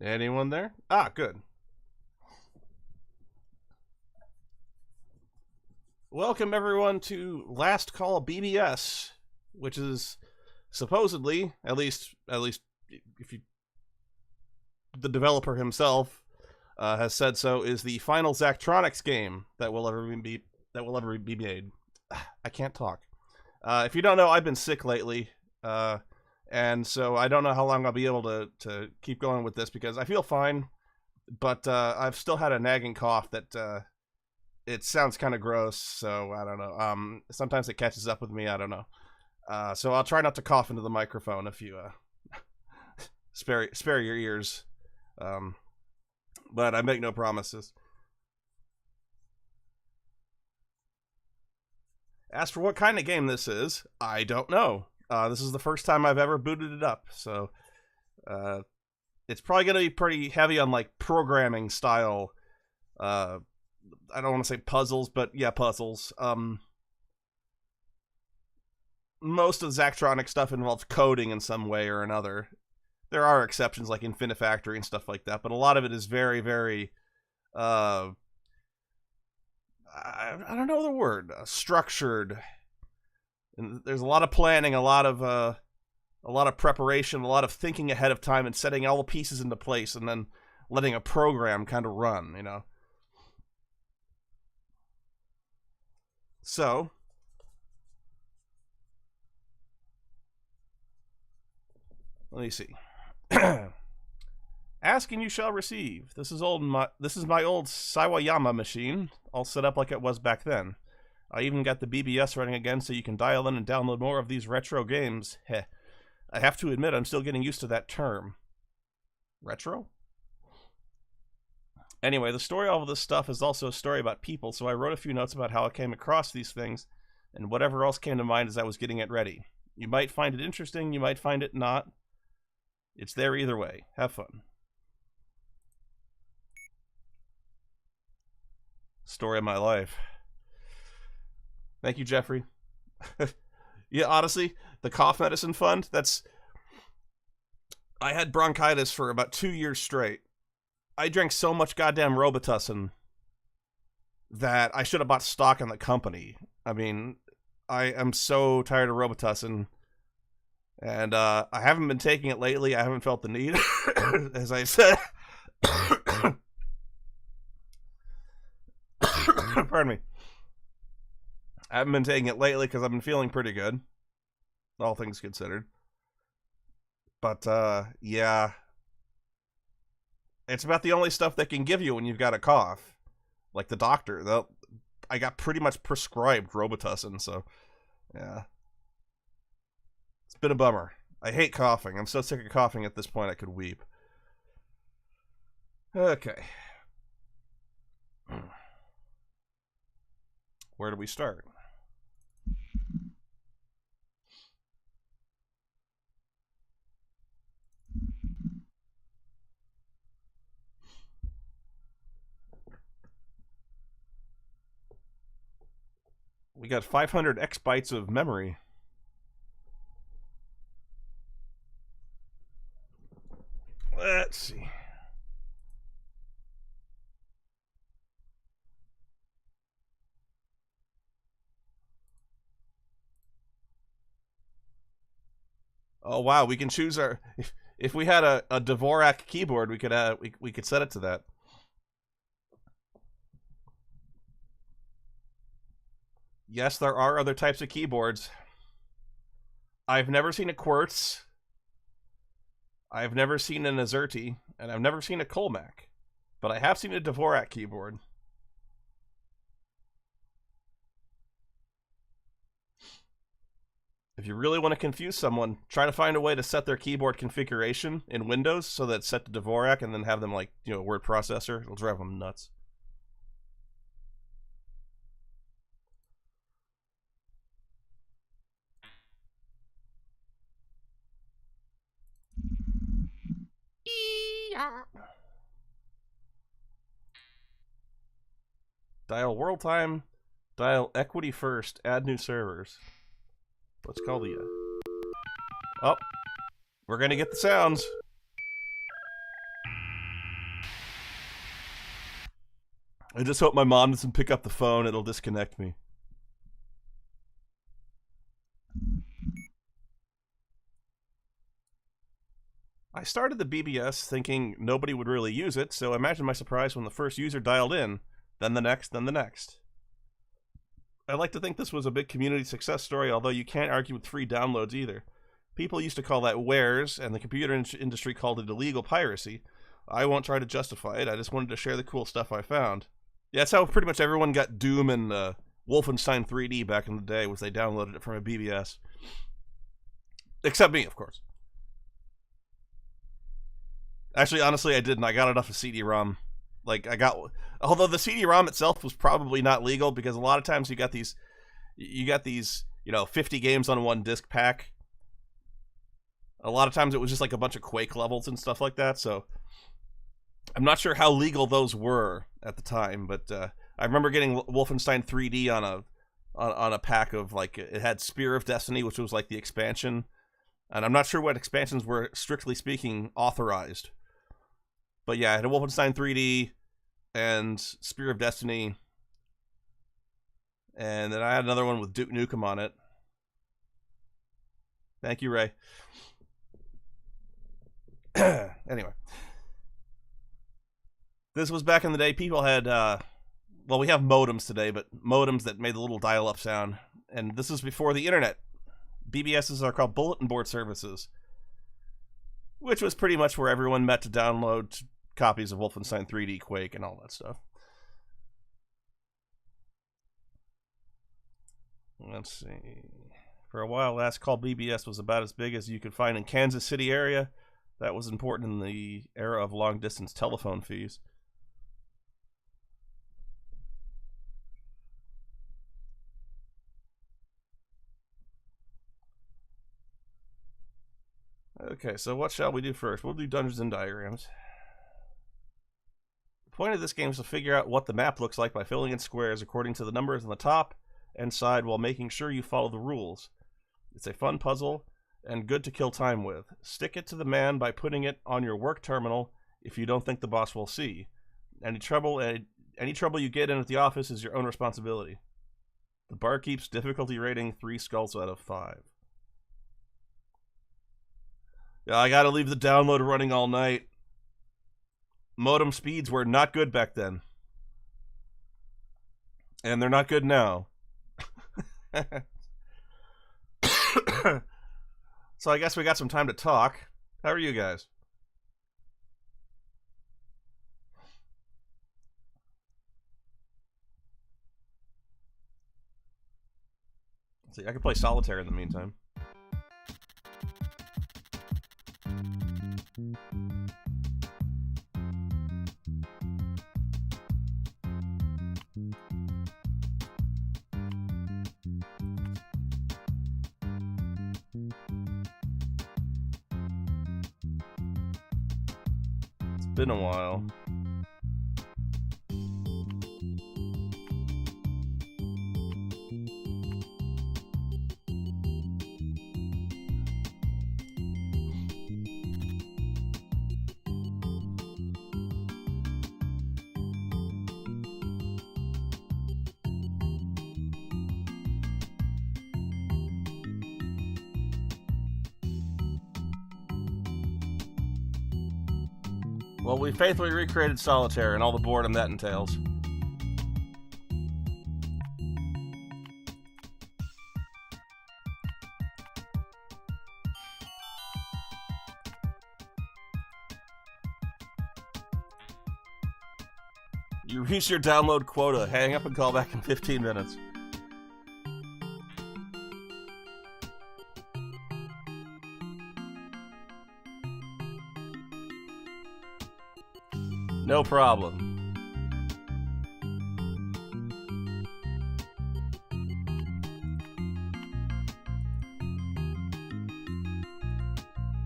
Anyone there? Ah, good. Welcome everyone to Last Call BBS, which is supposedly, at least if you, the developer himself has said so, is the final Zachtronics game that will ever be made. I can't talk. If you don't know, I've been sick lately, and so I don't know how long I'll be able to keep going with this because I feel fine, but I've still had a nagging cough that it sounds kind of gross, so I don't know. Sometimes it catches up with me. I don't know. So I'll try not to cough into the microphone if you spare your ears. But I make no promises. As for what kind of game this is, I don't know. This is the first time I've ever booted it up, so it's probably going to be pretty heavy on like programming style. I don't want to say puzzles, but yeah, puzzles. Most of Zachtronics stuff involves coding in some way or another. There are exceptions like Infinifactory and stuff like that, but a lot of it is very, very, I don't know the word, structured. And there's a lot of planning, a lot of preparation, a lot of thinking ahead of time and setting all the pieces into place, and then letting a program kind of run, you know. So, let me see. Ask and you shall receive. This is my old Sawayama machine, all set up like it was back then. I even got the BBS running again so you can dial in and download more of these retro games. Heh. I have to admit I'm still getting used to that term. Retro? Anyway, the story of all of this stuff is also a story about people, so I wrote a few notes about how I came across these things, and whatever else came to mind as I was getting it ready. You might find it interesting, you might find it not. It's there either way. Have fun. Story of my life. Thank you, Jeffrey. Yeah, honestly, the cough medicine fund, I had bronchitis for about 2 years straight. I drank so much goddamn Robitussin that I should have bought stock in the company. I mean, I am so tired of Robitussin, and I haven't been taking it lately. I haven't felt the need, as I said. Pardon me. I haven't been taking it lately because I've been feeling pretty good, all things considered. But, yeah. It's about the only stuff they can give you when you've got a cough. Like the doctor. I got pretty much prescribed Robitussin, so, yeah. It's been a bummer. I hate coughing. I'm so sick of coughing at this point I could weep. Okay. Where do we start? We got 500 exabytes of memory. Let's see. Oh wow, we can choose our. If we had a Dvorak keyboard, we could set it to that. Yes, there are other types of keyboards. I've never seen a Quartz. I've never seen an Azerty, and I've never seen a Colmac. But I have seen a Dvorak keyboard. If you really want to confuse someone, try to find a way to set their keyboard configuration in Windows so that it's set to Dvorak and then have them like, a word processor. It'll drive them nuts. Dial world time. Dial equity first. Add new servers. Let's call the... Oh, we're going to get the sounds. I just hope my mom doesn't pick up the phone. It'll disconnect me. I started the BBS thinking nobody would really use it, so imagine my surprise when the first user dialed in, then the next, then the next. I like to think this was a big community success story, although you can't argue with free downloads either. People used to call that wares, and the computer industry called it illegal piracy. I won't try to justify it, I just wanted to share the cool stuff I found. Yeah, that's how pretty much everyone got Doom and Wolfenstein 3D back in the day, was they downloaded it from a BBS. Except me, of course. Actually, honestly, I didn't. I got it off a CD-ROM. Although the CD-ROM itself was probably not legal, because a lot of times you got these, 50 games on one disc pack. A lot of times it was just like a bunch of Quake levels and stuff like that, so I'm not sure how legal those were at the time, but I remember getting Wolfenstein 3D on a pack of, it had Spear of Destiny, which was like the expansion, and I'm not sure what expansions were, strictly speaking, authorized. But yeah, I had a Wolfenstein 3D and Spear of Destiny, and then I had another one with Duke Nukem on it. Thank you, Ray. Anyway. This was back in the day. People had, we have modems today, but modems that made the little dial-up sound. And this was before the internet. BBSs are called bulletin board services, which was pretty much where everyone met to download copies of Wolfenstein 3D, Quake, and all that stuff. Let's see. For a while, Last Call BBS was about as big as you could find in Kansas City area. That was important in the era of long-distance telephone fees. Okay, so what shall we do first? We'll do Dungeons and Diagrams. The point of this game is to figure out what the map looks like by filling in squares according to the numbers on the top and side while making sure you follow the rules. It's a fun puzzle and good to kill time with. Stick it to the man by putting it on your work terminal if you don't think the boss will see. Any trouble you get in at the office is your own responsibility. The barkeep's difficulty rating 3 skulls out of 5. Yeah, I gotta leave the download running all night. Modem speeds were not good back then. And they're not good now. So I guess we got some time to talk. How are you guys? Let's see, I can play solitaire in the meantime. It's been a while. Well, we faithfully recreated solitaire and all the boredom that entails. You reached your download quota. Hang up and call back in 15 minutes. No problem.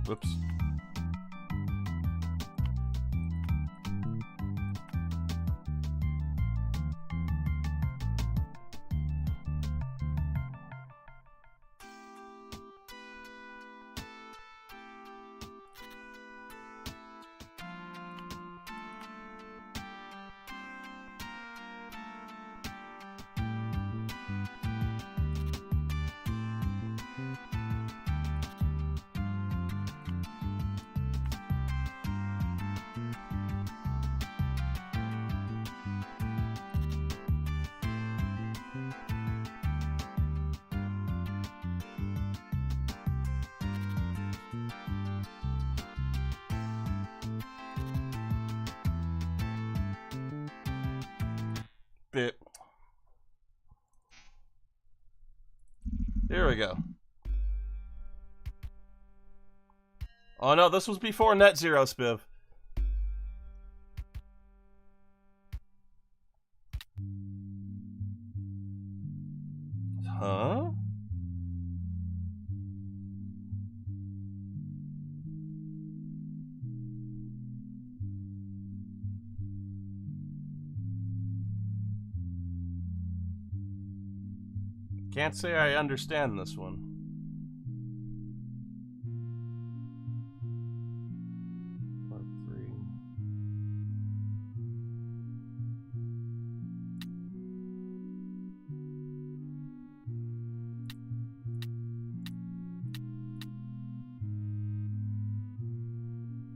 Whoops. bit. Here we go. Oh no, this was before Net Zero, Spiv. Huh? Can't say I understand this one. Part 3.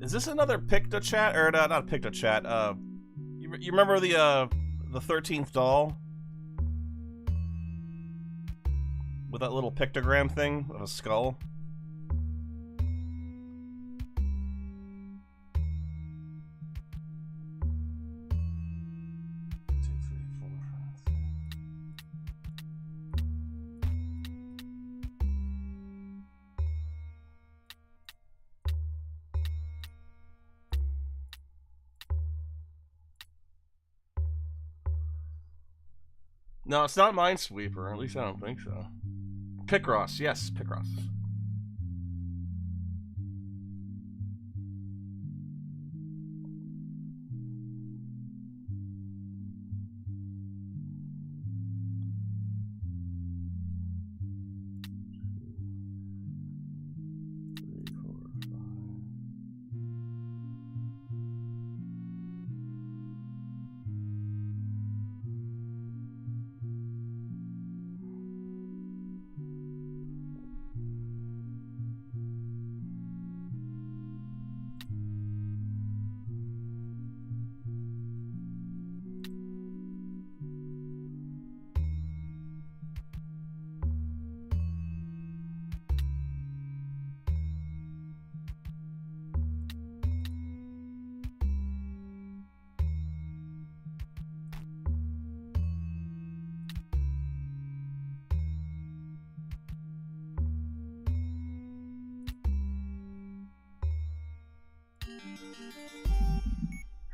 Is this another PictoChat? Or not PictoChat. You remember the 13th doll? With that little pictogram thing of a skull? No, it's not Minesweeper. At least I don't think so. Picross, yes, Picross.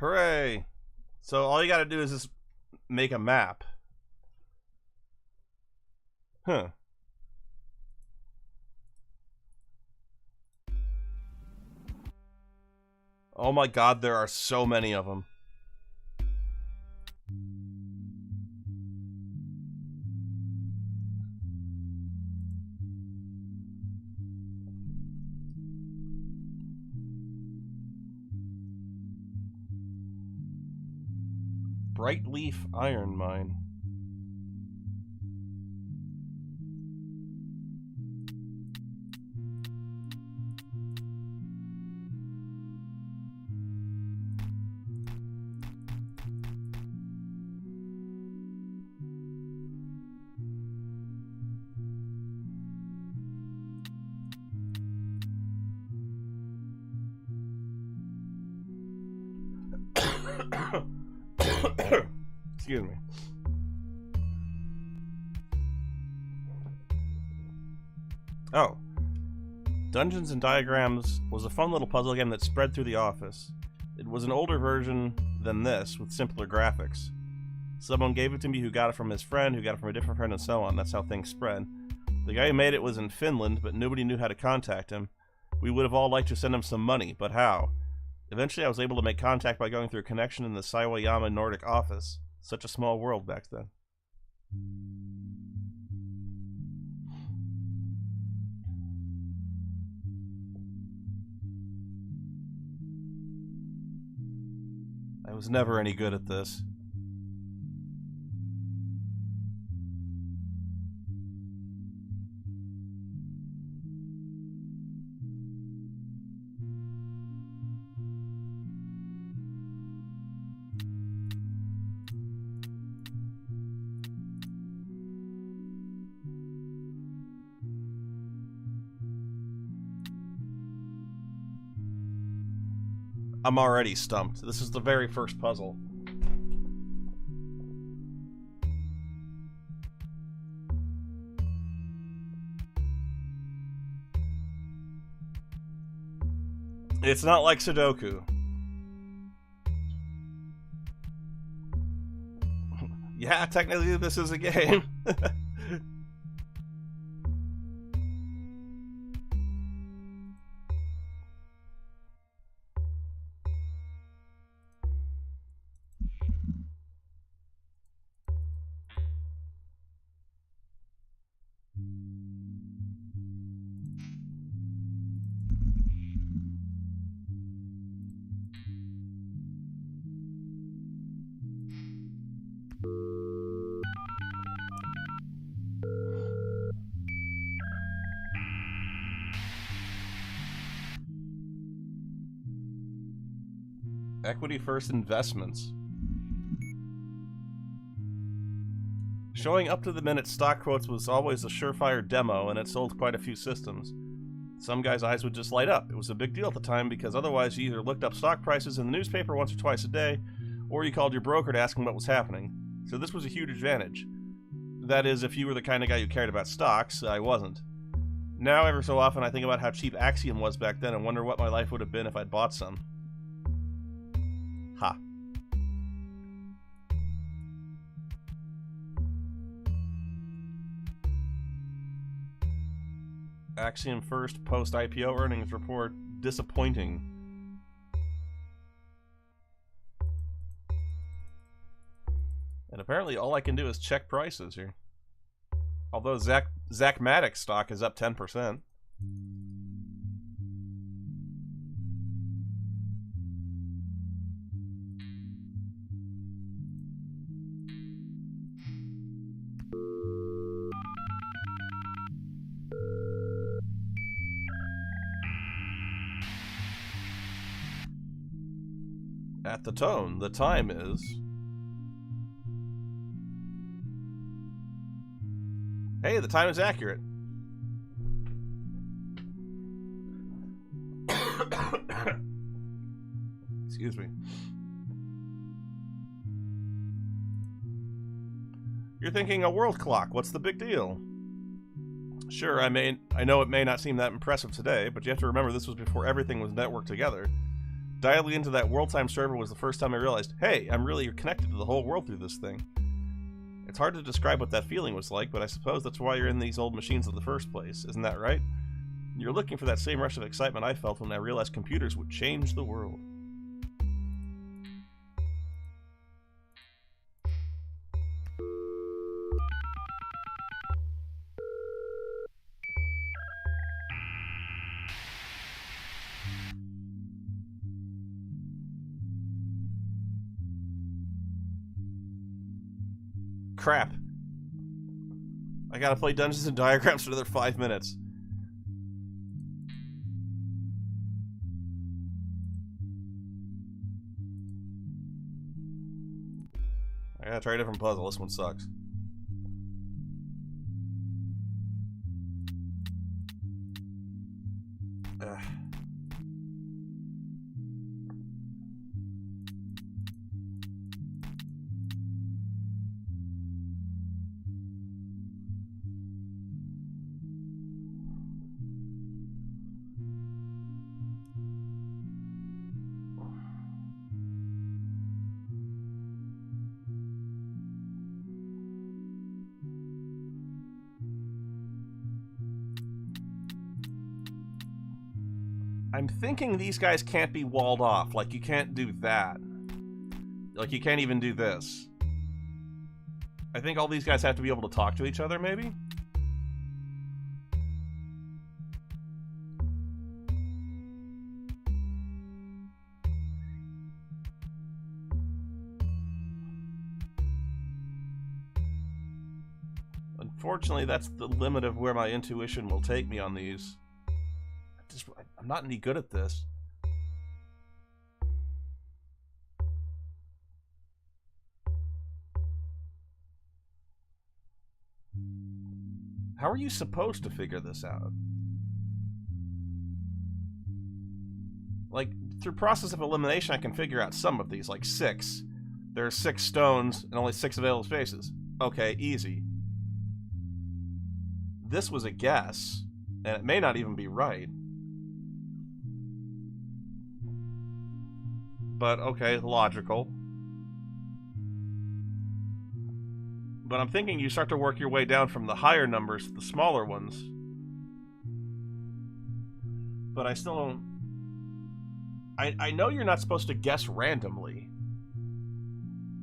Hooray! So all you gotta do is just make a map. Huh. Oh my god, there are so many of them. Bright Leaf Iron Mine. Excuse me. Oh. Dungeons and Diagrams was a fun little puzzle game that spread through the office. It was an older version than this, with simpler graphics. Someone gave it to me who got it from his friend, who got it from a different friend, and so on. That's how things spread. The guy who made it was in Finland, but nobody knew how to contact him. We would have all liked to send him some money, but how? Eventually I was able to make contact by going through a connection in the Saiwayama Nordic office. Such a small world back then. I was never any good at this. I'm already stumped. This is the very first puzzle. It's not like Sudoku. Yeah, technically this is a game. Equity First Investments. Showing up to the minute stock quotes was always a surefire demo, and it sold quite a few systems. Some guys' eyes would just light up. It was a big deal at the time because otherwise you either looked up stock prices in the newspaper once or twice a day, or you called your broker to ask him what was happening. So this was a huge advantage. That is, if you were the kind of guy who cared about stocks. I wasn't. Now, every so often, I think about how cheap Axiom was back then and wonder what my life would have been if I'd bought some. Ha. Axiom First post-IPO earnings report disappointing. And apparently all I can do is check prices here. Although Zachtronics stock is up 10%. At the tone, the time is... Hey, the time is accurate. Excuse me. You're thinking a world clock. What's the big deal? Sure, I know it may not seem that impressive today, but you have to remember this was before everything was networked together. Dialing into that world time server was the first time I realized, hey, I'm really connected to the whole world through this thing. It's hard to describe what that feeling was like, but I suppose that's why you're in these old machines in the first place, isn't that right? You're looking for that same rush of excitement I felt when I realized computers would change the world. Crap. I gotta play Dungeons and Diagrams for another 5 minutes. I gotta try a different puzzle. This one sucks. Ugh. I'm thinking these guys can't be walled off. Like, you can't do that. Like, you can't even do this. I think all these guys have to be able to talk to each other, maybe? Unfortunately, that's the limit of where my intuition will take me on these. I'm not any good at this. How are you supposed to figure this out? Like, through process of elimination, I can figure out some of these, like 6. There are 6 stones and only 6 available spaces. Okay, easy. This was a guess, and it may not even be right. But, okay, logical. But I'm thinking you start to work your way down from the higher numbers to the smaller ones. But I still don't... I know you're not supposed to guess randomly.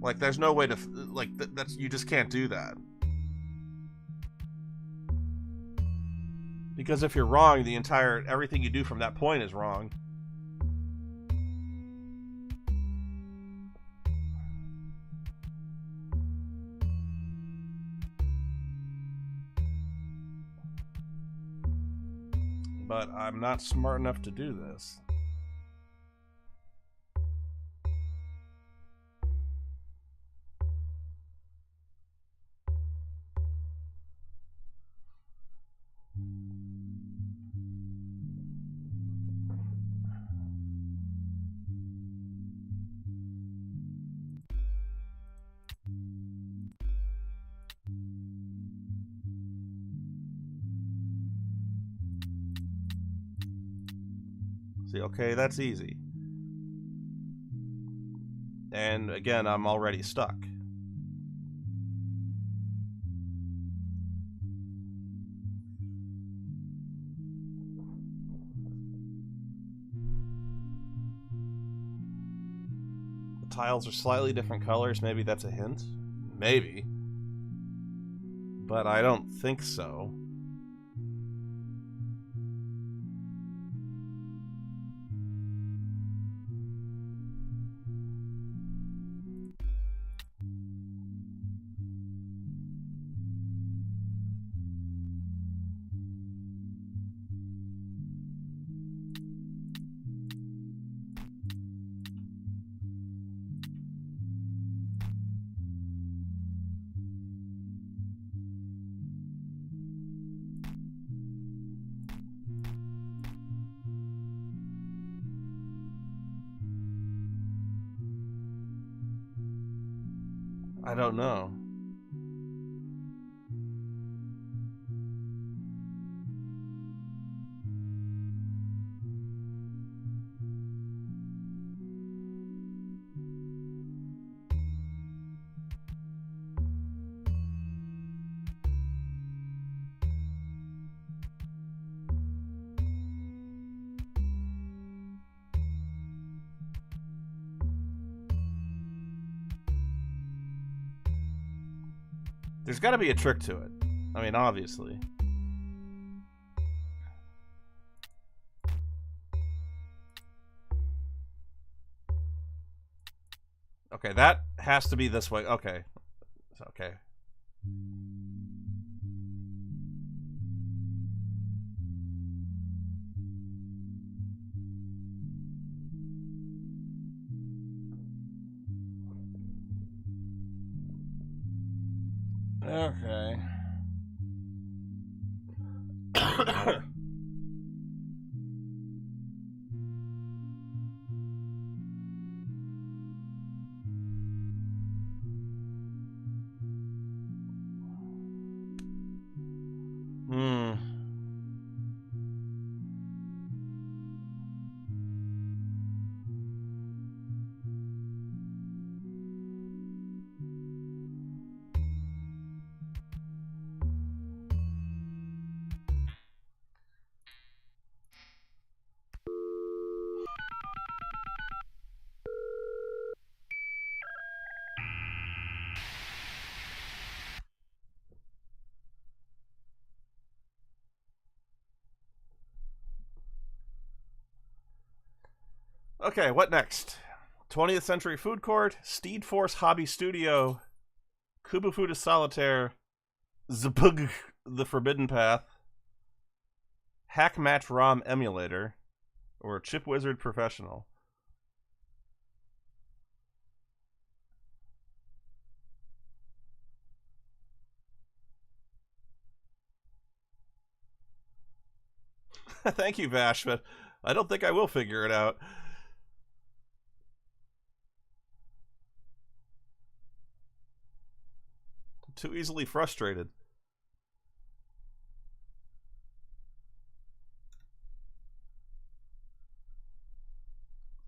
Like, there's no way to... Like, that's you just can't do that. Because if you're wrong, everything you do from that point is wrong. But I'm not smart enough to do this. See, okay, that's easy. And again, I'm already stuck. The tiles are slightly different colors. Maybe that's a hint? Maybe. But I don't think so. I don't know. There's got to be a trick to it. I mean, obviously. Okay, that has to be this way. Okay. Okay. Okay. Hmm. Okay, what next? 20th Century Food Court, Steed Force Hobby Studio, Kubufuda Solitaire, Zbug The Forbidden Path, Hack Match ROM Emulator, or Chip Wizard Professional. Thank you, Vash, but I don't think I will figure it out. I'm too easily frustrated.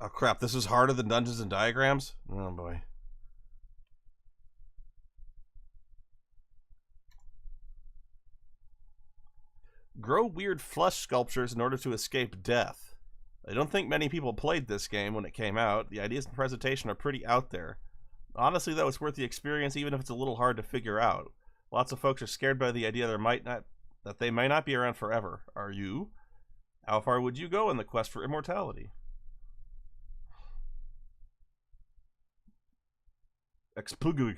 Oh crap, this is harder than Dungeons and Diagrams? Oh boy. Grow weird flesh sculptures in order to escape death. I don't think many people played this game when it came out. The ideas and presentation are pretty out there. Honestly, though, it's worth the experience even if it's a little hard to figure out. Lots of folks are scared by the idea that they might not be around forever. Are you? How far would you go in the quest for immortality? Expugug.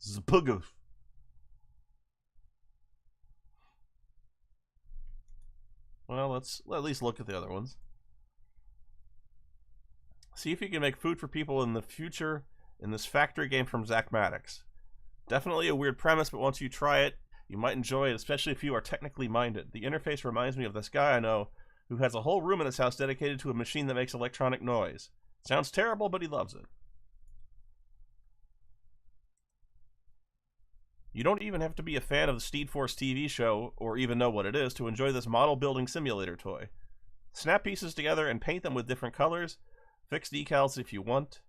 Zpugug. Well, let's at least look at the other ones. See if you can make food for people in the future in this factory game from Zachtronics. Definitely a weird premise, but once you try it, you might enjoy it, especially if you are technically minded. The interface reminds me of this guy I know who has a whole room in his house dedicated to a machine that makes electronic noise. Sounds terrible, but he loves it. You don't even have to be a fan of the Steed Force TV show or even know what it is to enjoy this model building simulator toy. Snap pieces together and paint them with different colors. Fix decals if you want.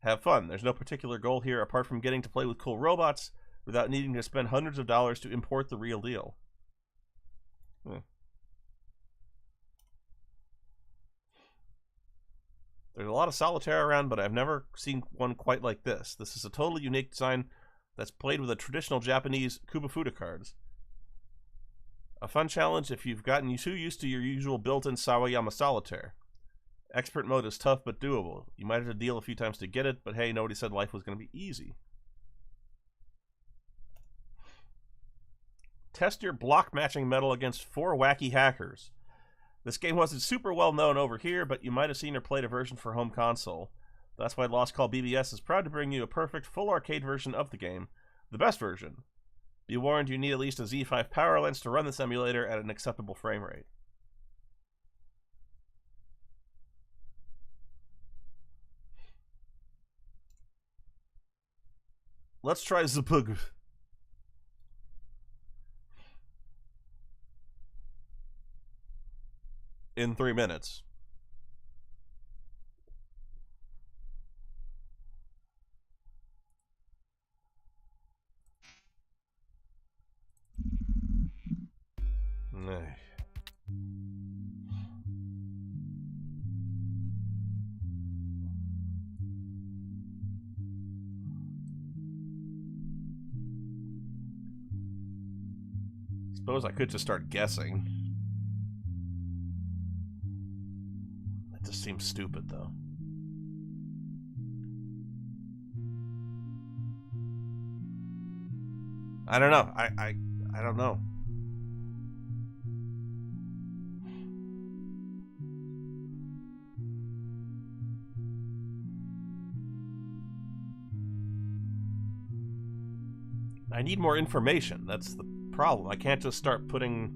Have fun. There's no particular goal here apart from getting to play with cool robots without needing to spend hundreds of dollars to import the real deal. There's a lot of solitaire around, but I've never seen one quite like this. This is a totally unique design that's played with a traditional Japanese Kubafuda cards. A fun challenge if you've gotten too used to your usual built-in Sawayama solitaire. Expert mode is tough but doable. You might have to deal a few times to get it, but hey, nobody said life was going to be easy. Test your block matching metal against 4 wacky hackers. This game wasn't super well known over here, but you might have seen or played a version for home console. That's why Lost Call BBS is proud to bring you a perfect full arcade version of the game, the best version. Be warned, you need at least a Z5 power lens to run this emulator at an acceptable frame rate. Let's try Zpugug. In 3 minutes. Nay. Suppose I could just start guessing. That just seems stupid, though. I don't know. I don't know. I need more information. That's the problem. I can't just start putting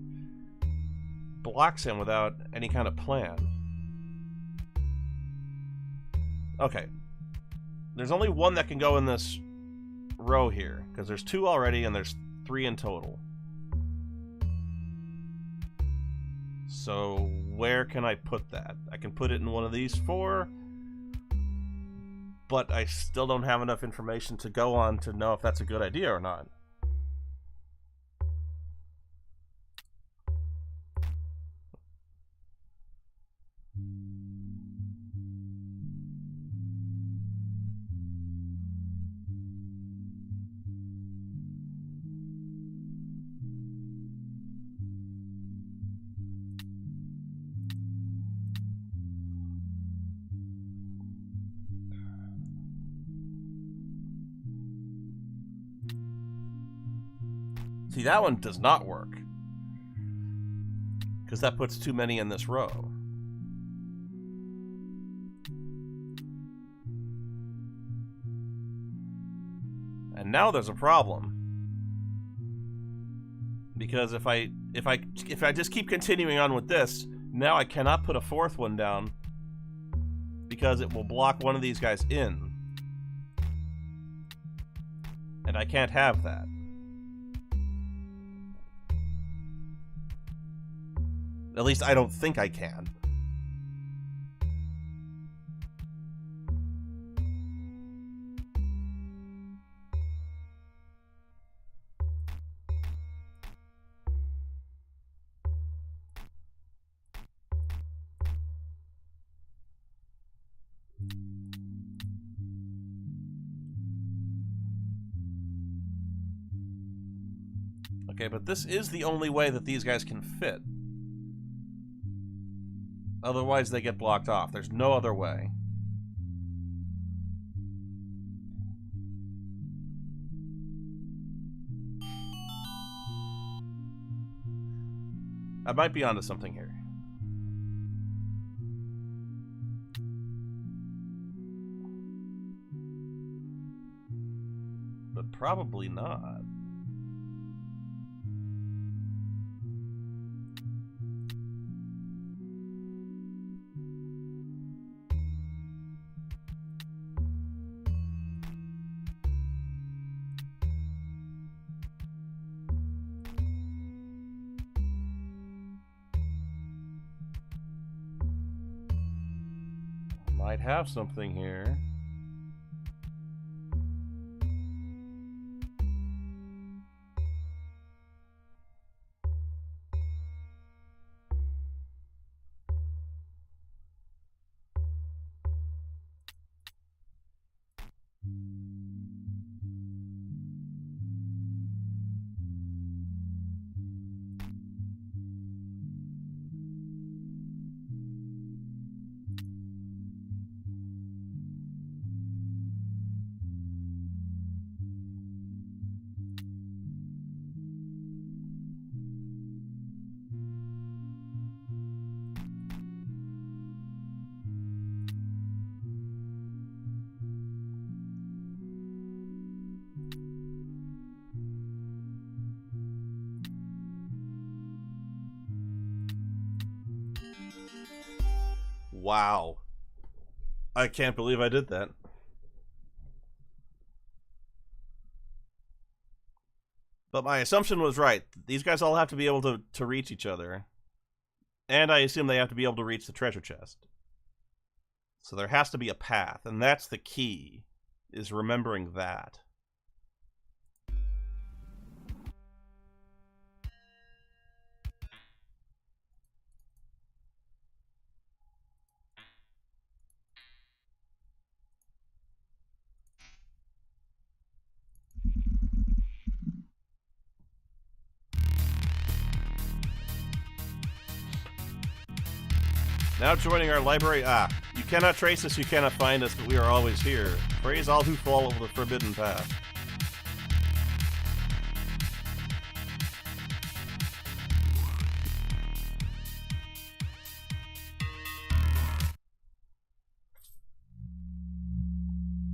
blocks in without any kind of plan. Okay. There's only one that can go in this row here, because there's 2 already and there's 3 in total. So where can I put that? I can put it in one of these 4, but I still don't have enough information to go on to know if that's a good idea or not. See, that one does not work, because that puts too many in this row. And now there's a problem, because if I just keep continuing on with this, now I cannot put a 4th one down because it will block one of these guys in, and I can't have that. At least I don't think I can. Okay, but this is the only way that these guys can fit. Otherwise, they get blocked off. There's no other way. I might be onto something here. But probably not. Might have something here. Wow. I can't believe I did that. But my assumption was right. These guys all have to be able to reach each other. And I assume they have to be able to reach the treasure chest. So there has to be a path, and that's the key, is remembering that. Now joining our library. You cannot trace us, you cannot find us, but we are always here. Praise all who follow the forbidden path.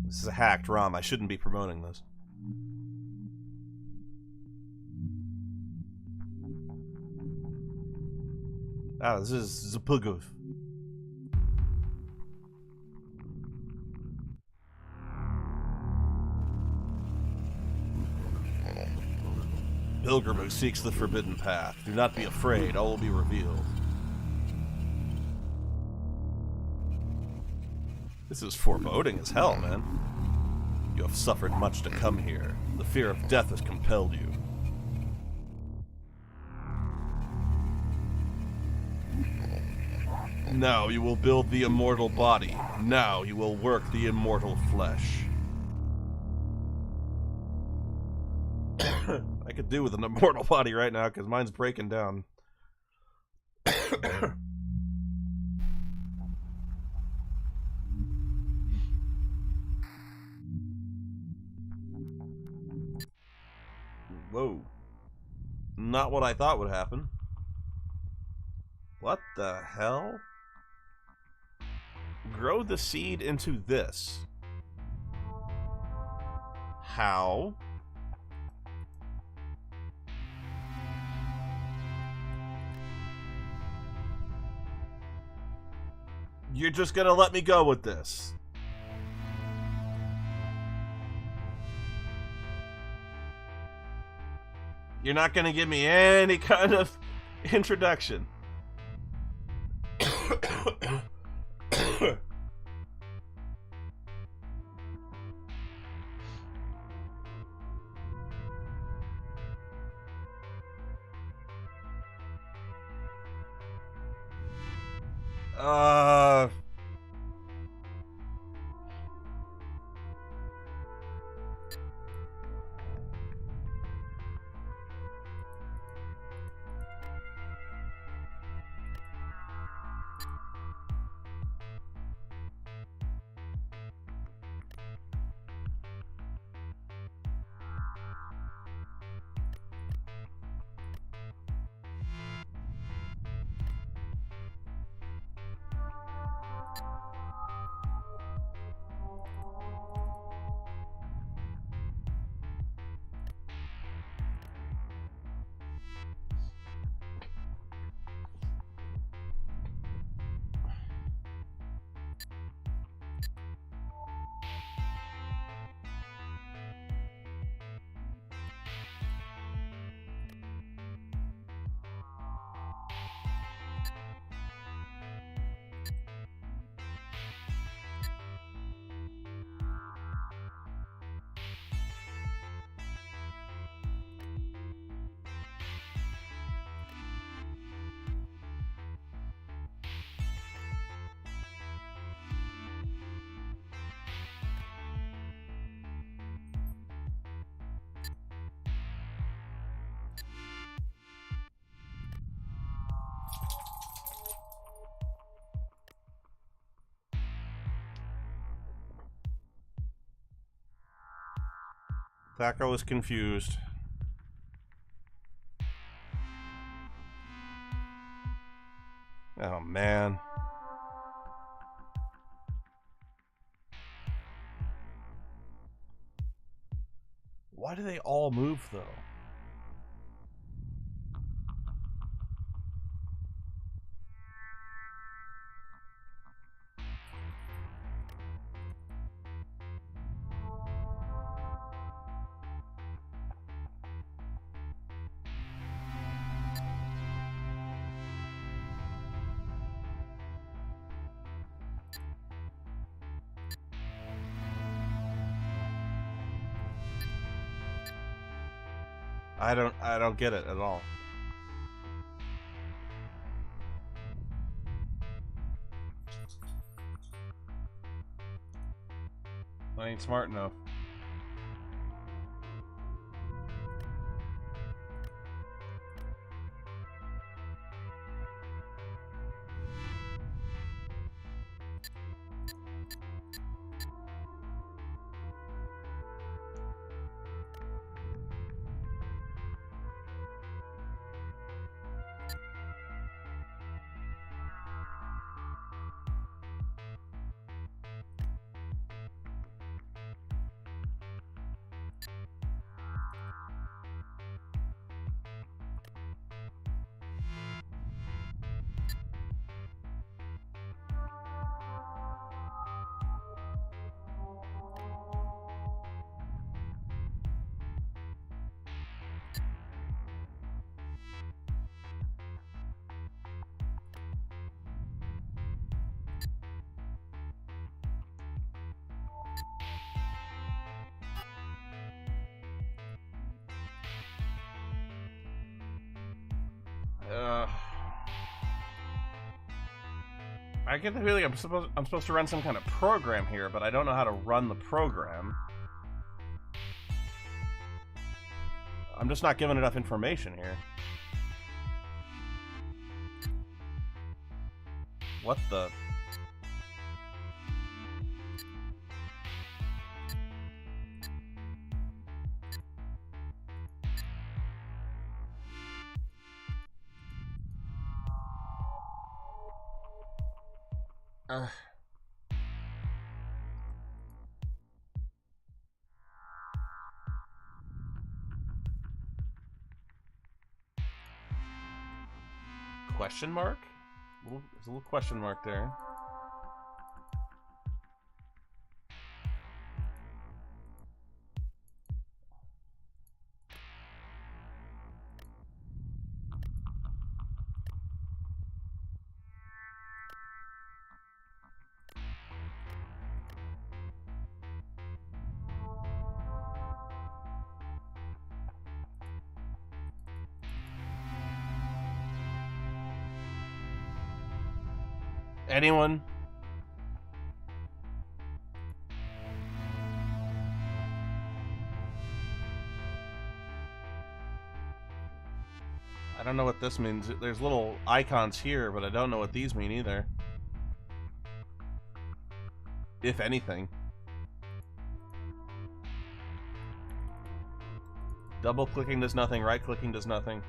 This is a hacked ROM. I shouldn't be promoting this. This is Zapugov. Pilgrim who seeks the forbidden path. Do not be afraid, all will be revealed. This is foreboding as hell, man. You have suffered much to come here. The fear of death has compelled you. Now you will build the immortal body. Now you will work the immortal flesh. I could do with an immortal body right now because mine's breaking down. Whoa. Not what I thought would happen. What the hell? Grow the seed into this. How? You're just gonna let me go with this. You're not gonna give me any kind of introduction. Thaco is confused. Oh, man. Why do they all move, though? I don't get it at all. I ain't smart enough. I get the feeling I'm supposed to run some kind of program here, but I don't know how to run the program. I'm just not given enough information here. What the? Question mark? There's a little question mark there. Anyone? I don't know what this means. There's little icons here, but I don't know what these mean either. If anything. Double clicking does nothing, right clicking does nothing.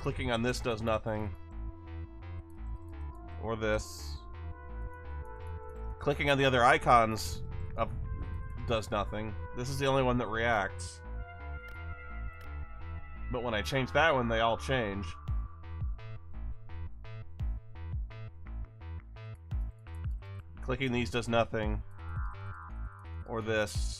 Clicking on this does nothing. Or this. Clicking on the other icons does nothing. This is the only one that reacts. But when I change that one, they all change. Clicking these does nothing. Or this.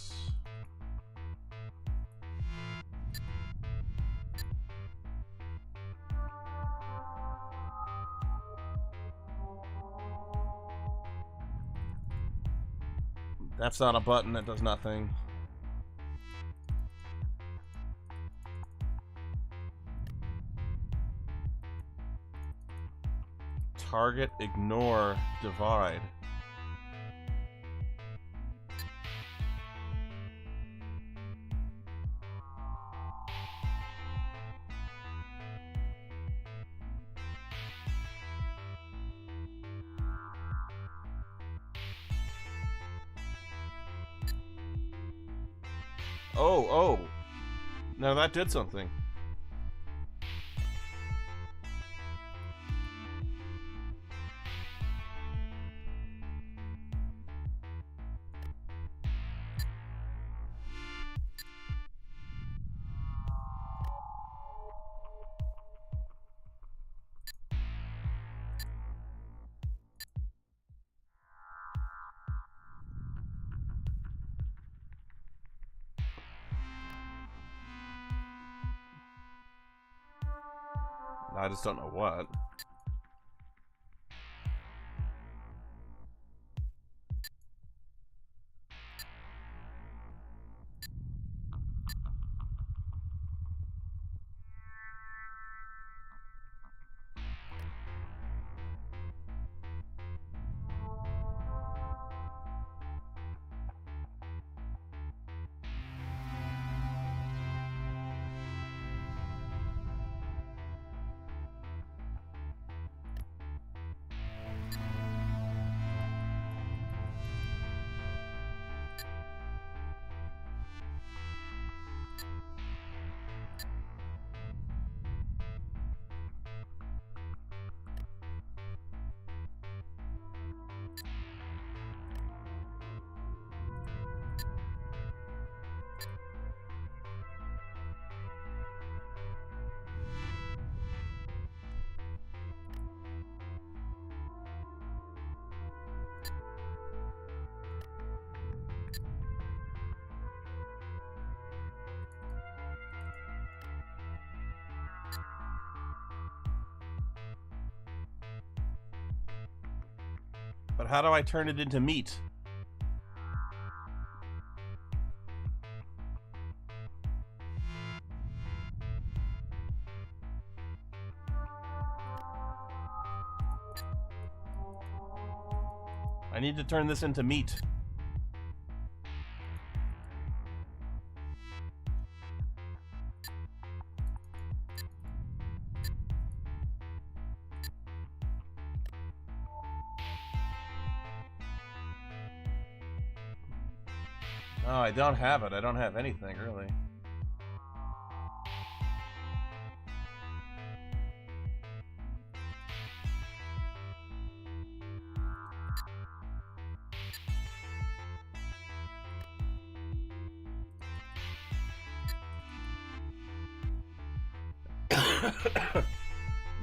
That's not a button, that does nothing. Target, ignore, divide. Oh. Now that did something. I just don't know what. But how do I turn it into meat? I need to turn this into meat. Oh, I don't have it. I don't have anything, really.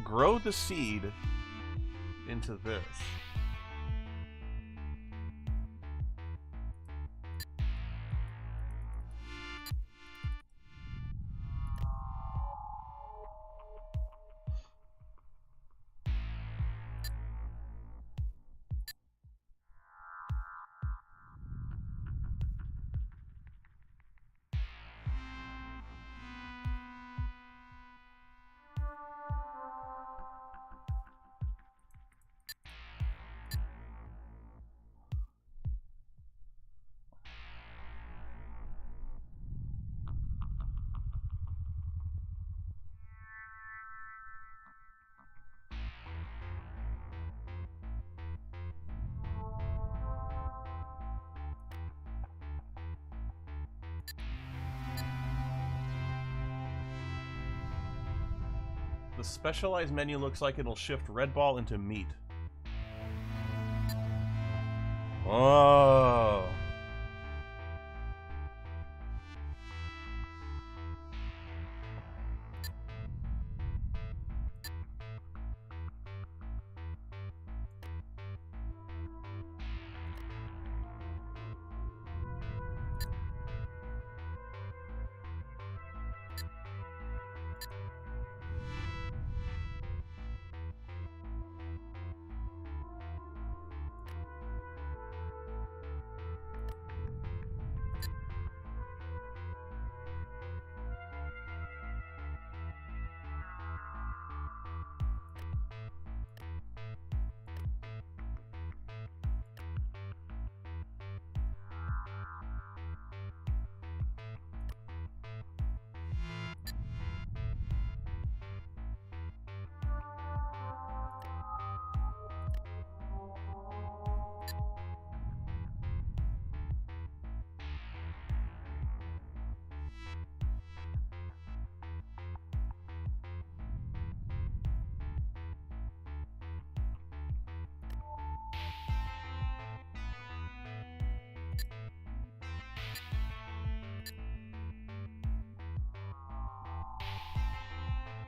Grow the seed into this. The specialized menu looks like it'll shift Red Ball into meat. Oh.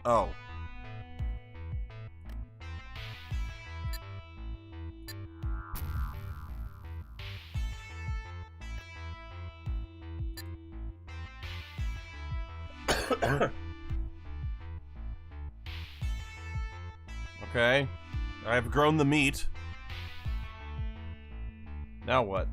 Oh. Okay. I've grown the meat. Now what?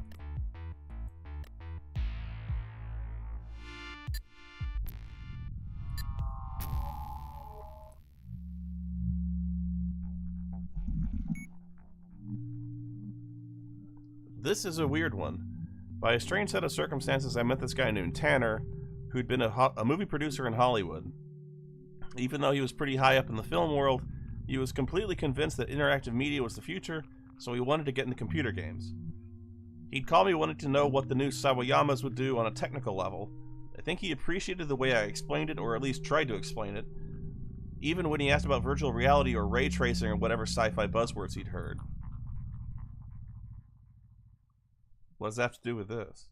This is a weird one. By a strange set of circumstances, I met this guy named Tanner, who'd been a movie producer in Hollywood. Even though he was pretty high up in the film world, he was completely convinced that interactive media was the future, so he wanted to get into computer games. He'd call me wanting to know what the new Sawayamas would do on a technical level. I think he appreciated the way I explained it, or at least tried to explain it, even when he asked about virtual reality or ray tracing or whatever sci-fi buzzwords he'd heard. What does that have to do with this?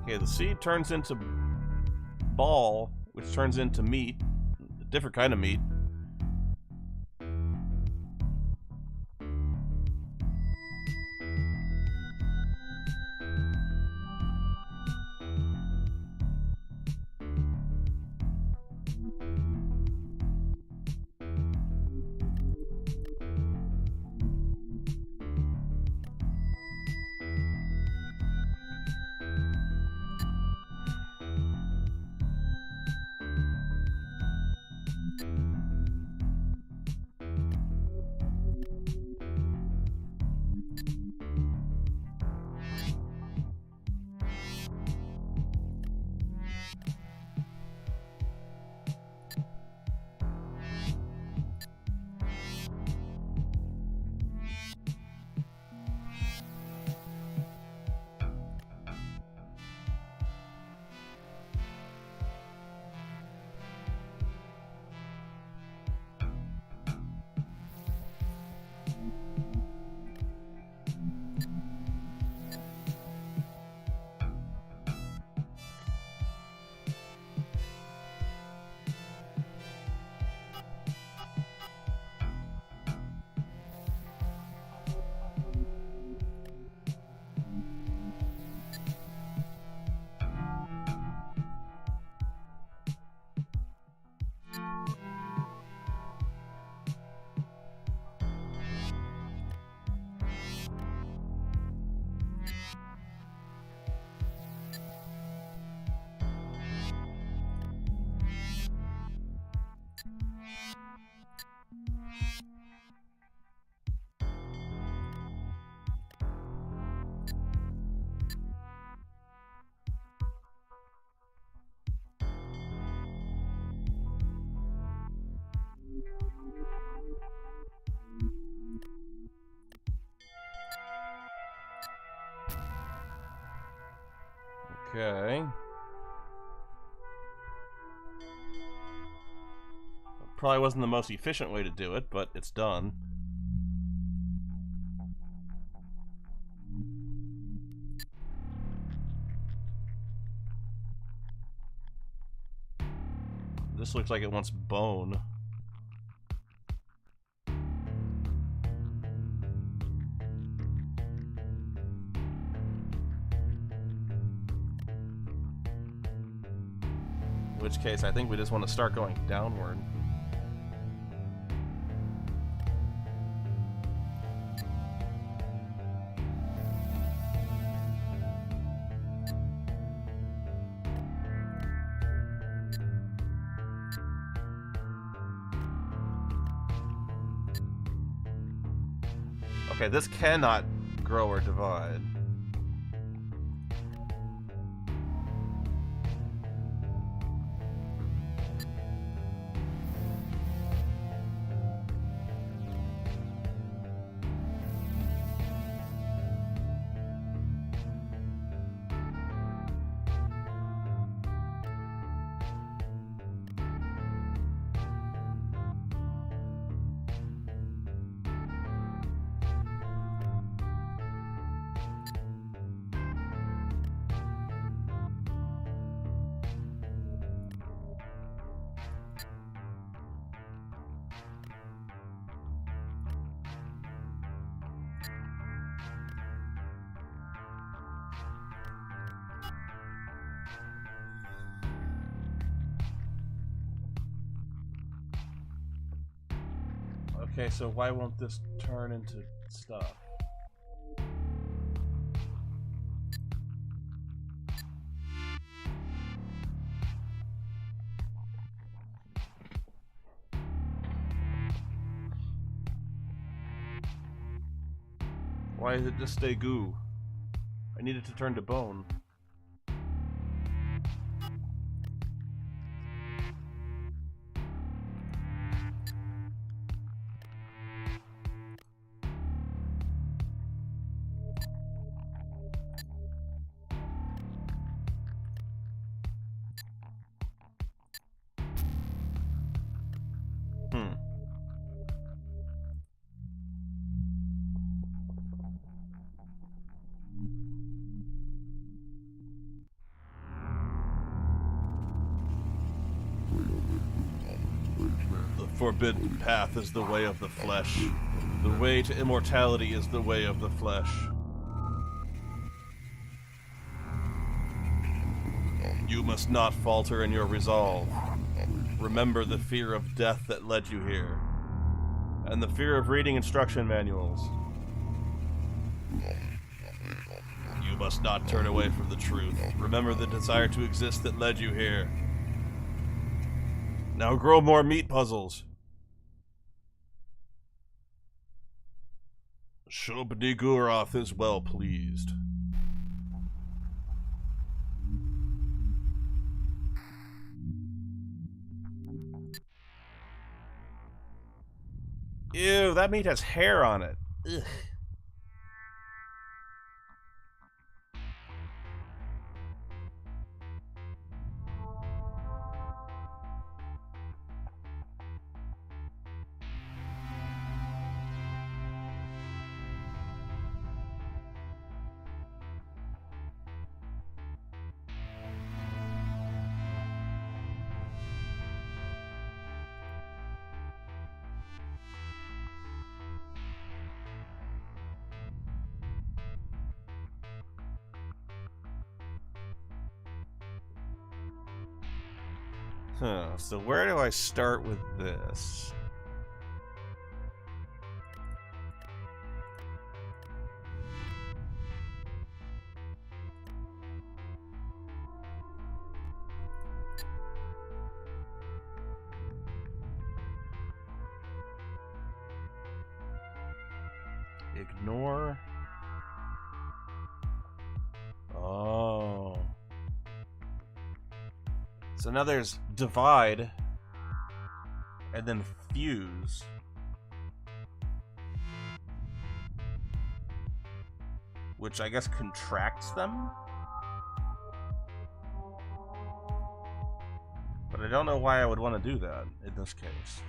Okay, the seed turns into ball, which turns into meat, a different kind of meat. Okay. Probably wasn't the most efficient way to do it, but it's done. This looks like it wants bone. In which case, I think we just want to start going downward. Okay, this cannot grow or divide. Okay, so why won't this turn into stuff? Why does it just stay goo? I need it to turn to bone. The forbidden path is the way of the flesh. The way to immortality is the way of the flesh. You must not falter in your resolve. Remember the fear of death that led you here, and the fear of reading instruction manuals. You must not turn away from the truth. Remember the desire to exist that led you here. Now grow more meat puzzles. Shub-Niggurath is well pleased. Ew, that meat has hair on it. Ugh. Huh, so where do I start with this? Ignore. Oh. So now there's divide, and then fuse. Which I guess contracts them? But I don't know why I would want to do that in this case.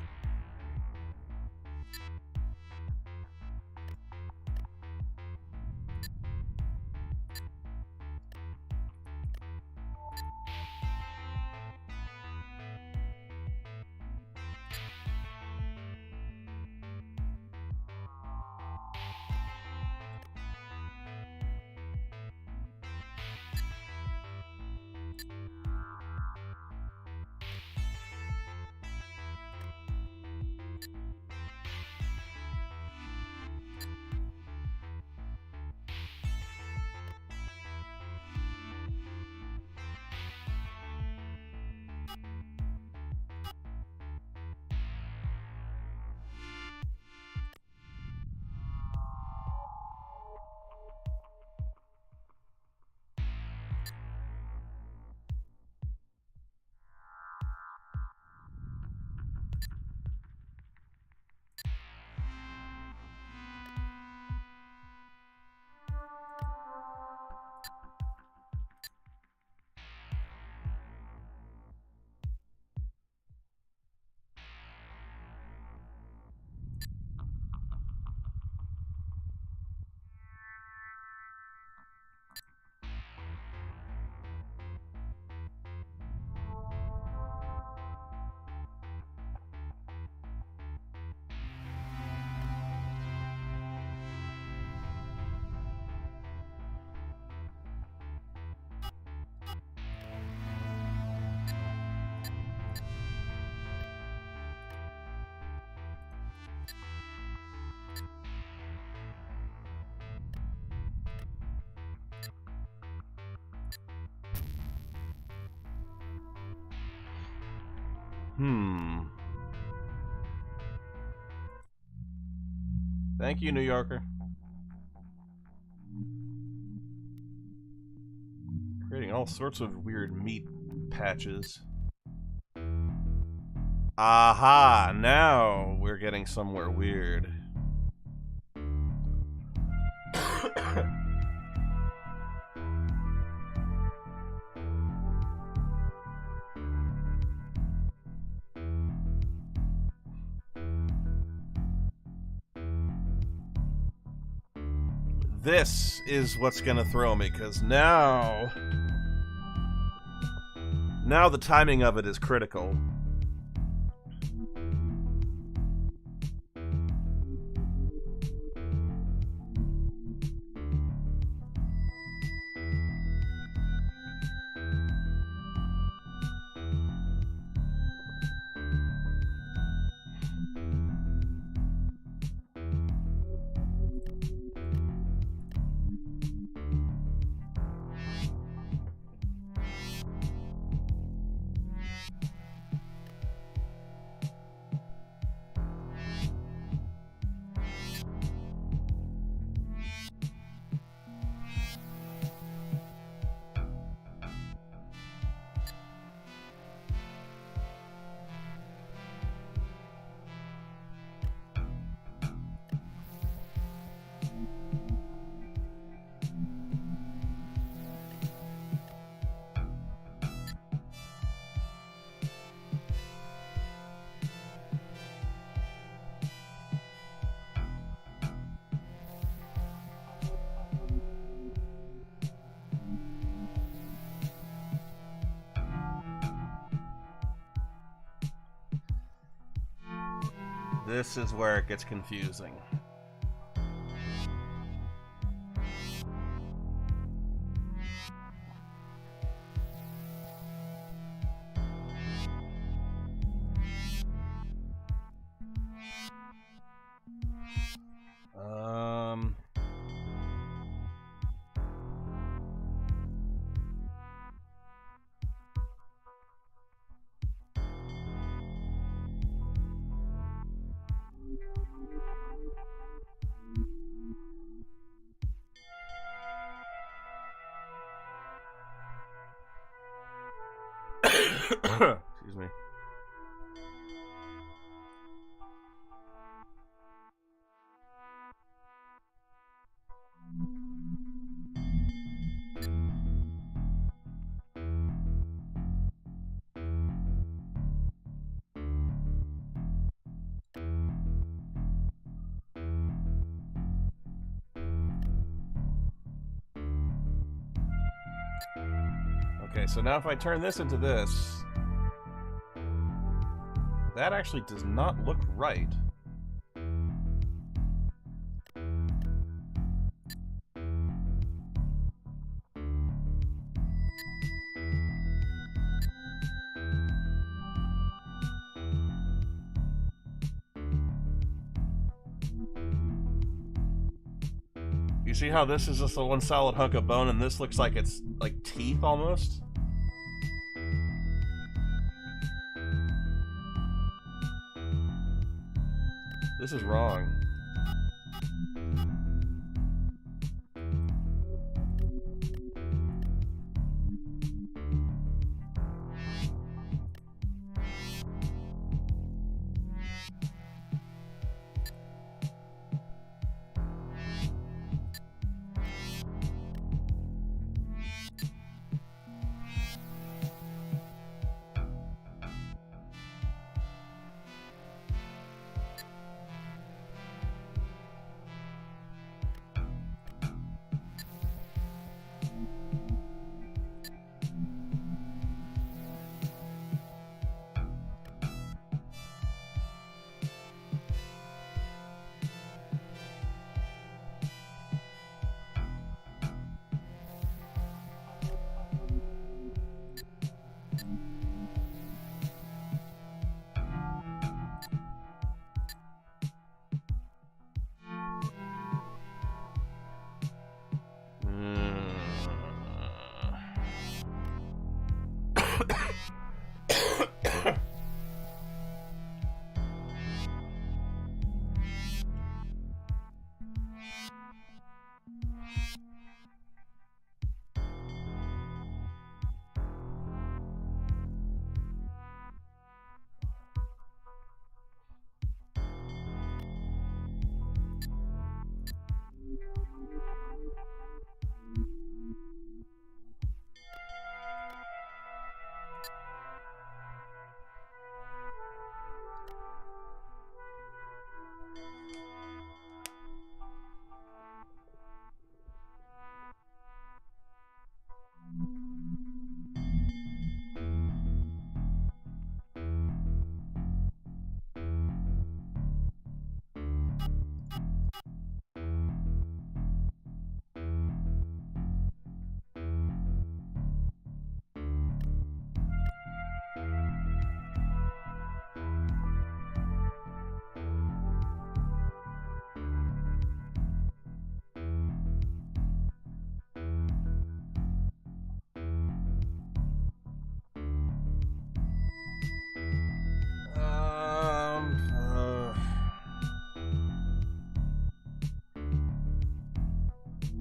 Thank you, New Yorker. Creating all sorts of weird meat patches. Aha! Now we're getting somewhere weird. This is what's gonna throw me, because now the timing of it is critical. This is where it gets confusing. Excuse me. Okay, so now if I turn this into this, that actually does not look right. You see how this is just a one solid hunk of bone and this looks like it's like teeth almost? This is wrong.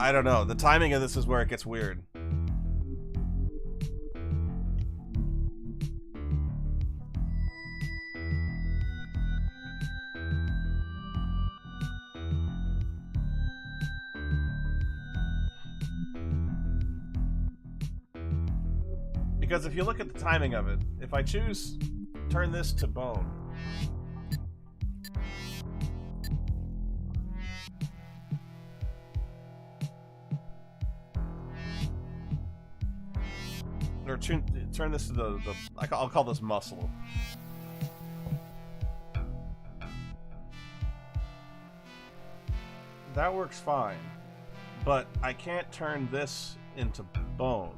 I don't know. The timing of this is where it gets weird. Because if you look at the timing of it, if I choose turn this to bone, or turn this to the I'll call this muscle. That works fine, but I can't turn this into bone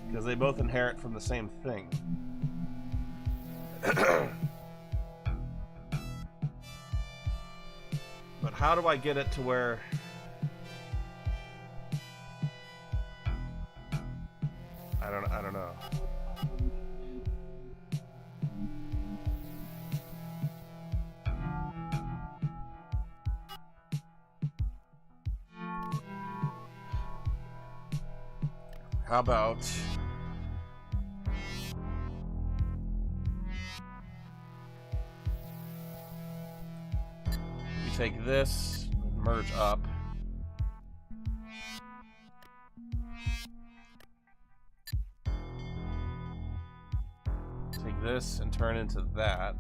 because they both inherit from the same thing. But how do I get it to where I don't know. How about you take this, merge up. Take this and turn into that.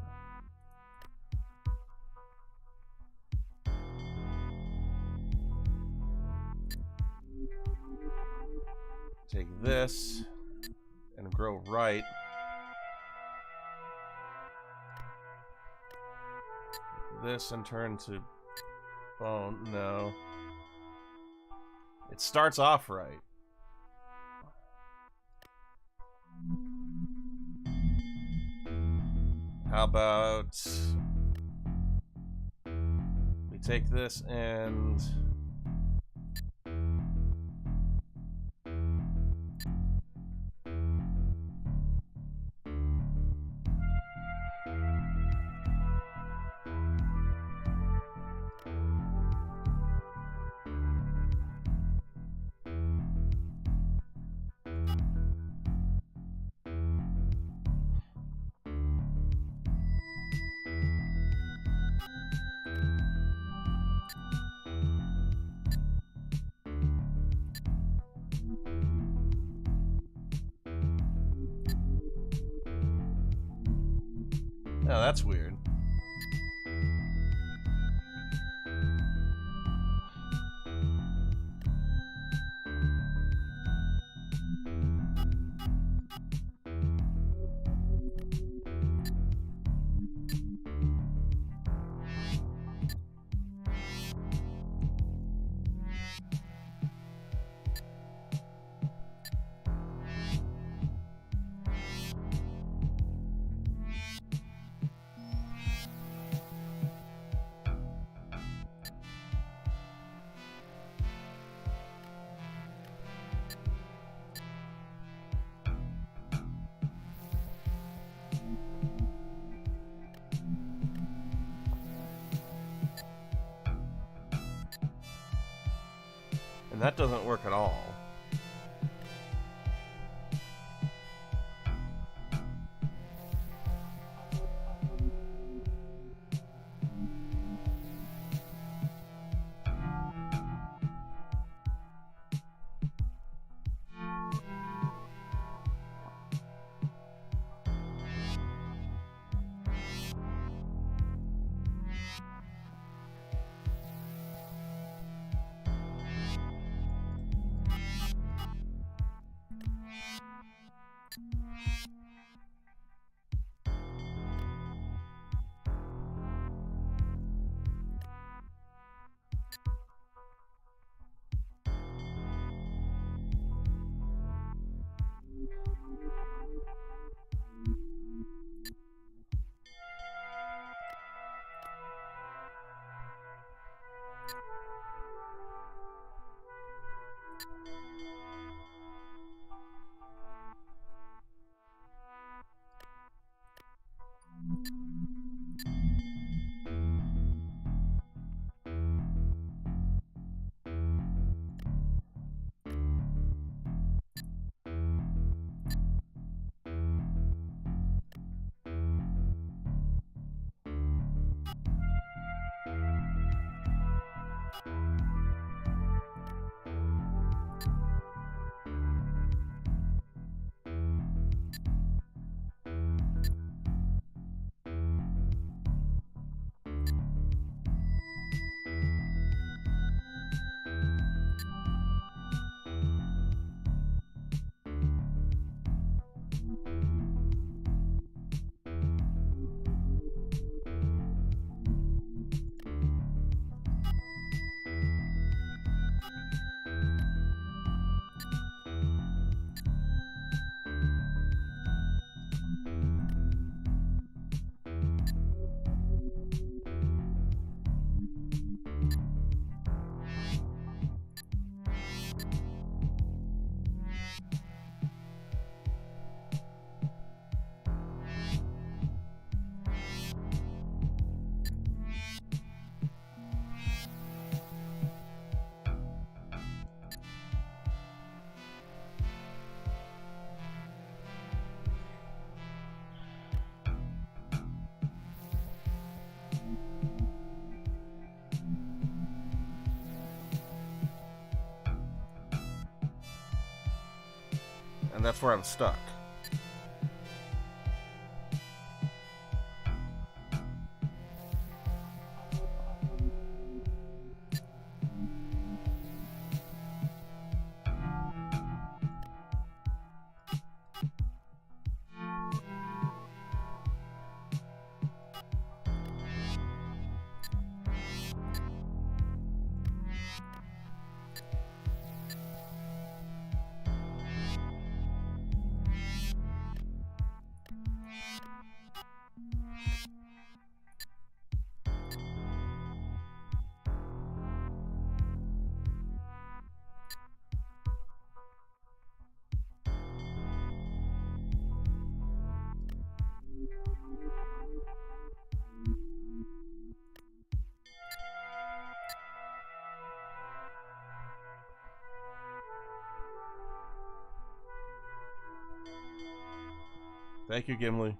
Take this and grow right. This and turn to bone. No. It starts off right. How about we take this and oh, that's weird. And that doesn't work at all. And that's where I'm stuck. Thank you, Gimli.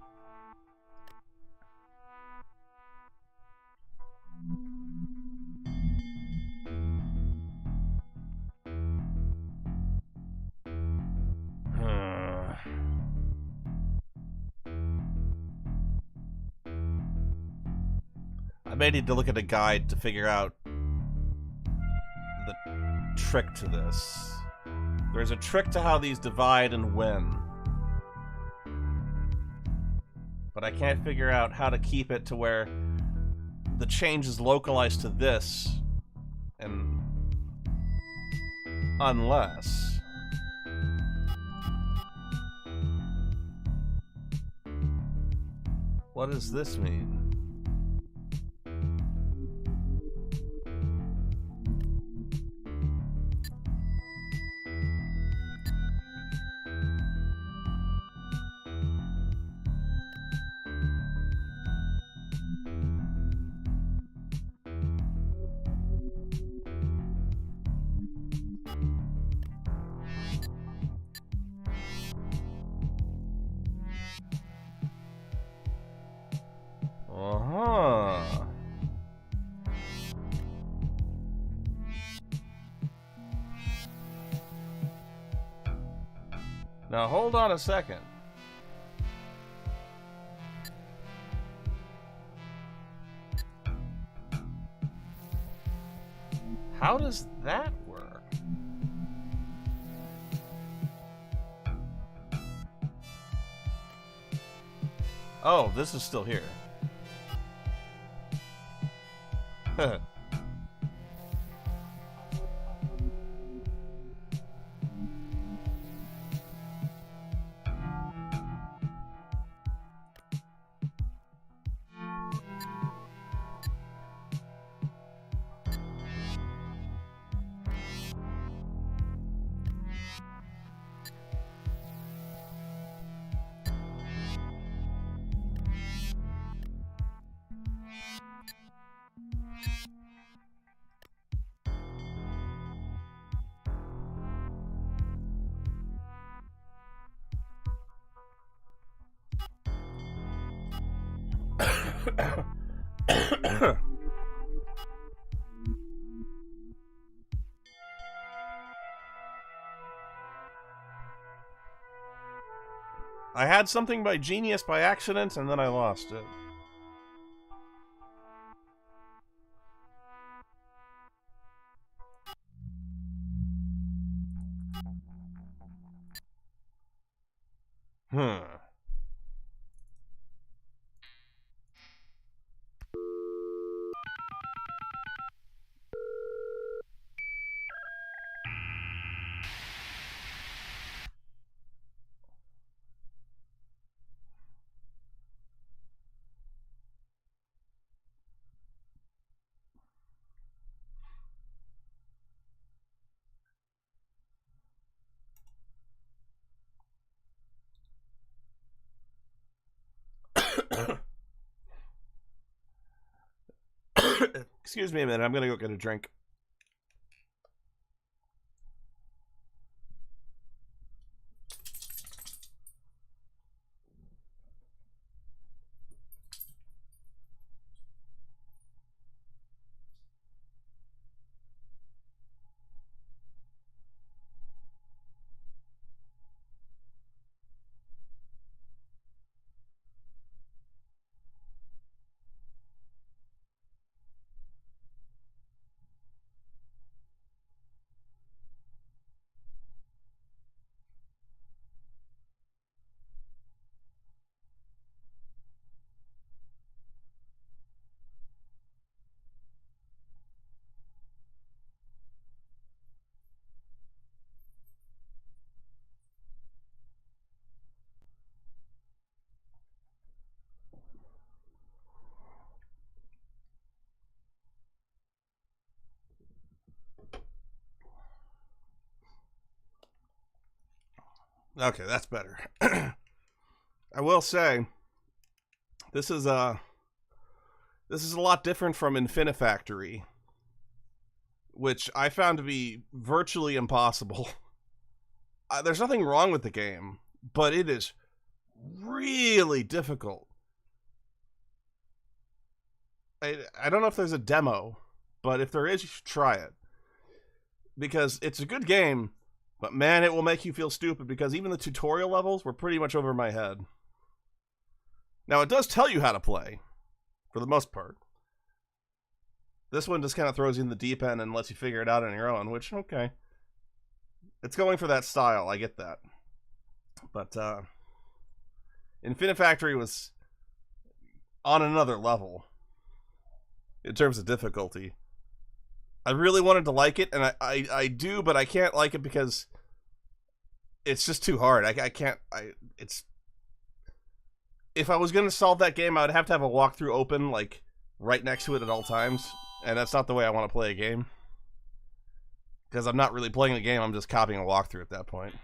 I may need to look at a guide to figure out the trick to this. There's a trick to how these divide and win. But I can't figure out how to keep it to where the change is localized to this. And unless... What does this mean? Uh-huh. Now hold on a second. How does that work? Oh, this is still here. I had something by Genius by accident, and then I lost it. Excuse me a minute, I'm gonna go get a drink. Okay, that's better. I will say, this is a lot different from Infinifactory, which I found to be virtually impossible. There's nothing wrong with the game, but it is really difficult. I don't know if there's a demo, but if there is, you should try it. Because it's a good game, but man, it will make you feel stupid because even the tutorial levels were pretty much over my head. Now, it does tell you how to play, for the most part. This one just kind of throws you in the deep end and lets you figure it out on your own, which, okay. It's going for that style, I get that. But, Infinifactory was on another level in terms of difficulty. I really wanted to like it, and I do, but I can't like it because it's just too hard. I can't, it's, if I was going to solve that game, I would have to have a walkthrough open, like, right next to it at all times, and that's not the way I want to play a game. Because I'm not really playing the game, I'm just copying a walkthrough at that point.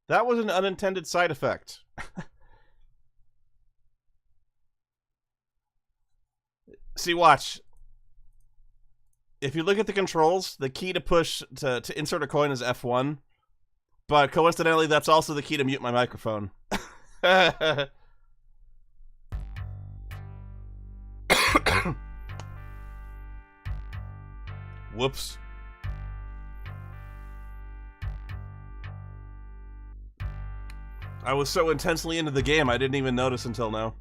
That was an unintended side effect. See, watch. If you look at the controls, the key to push to insert a coin is F1. But coincidentally, that's also the key to mute my microphone. Whoops. I was so intensely into the game, I didn't even notice until now.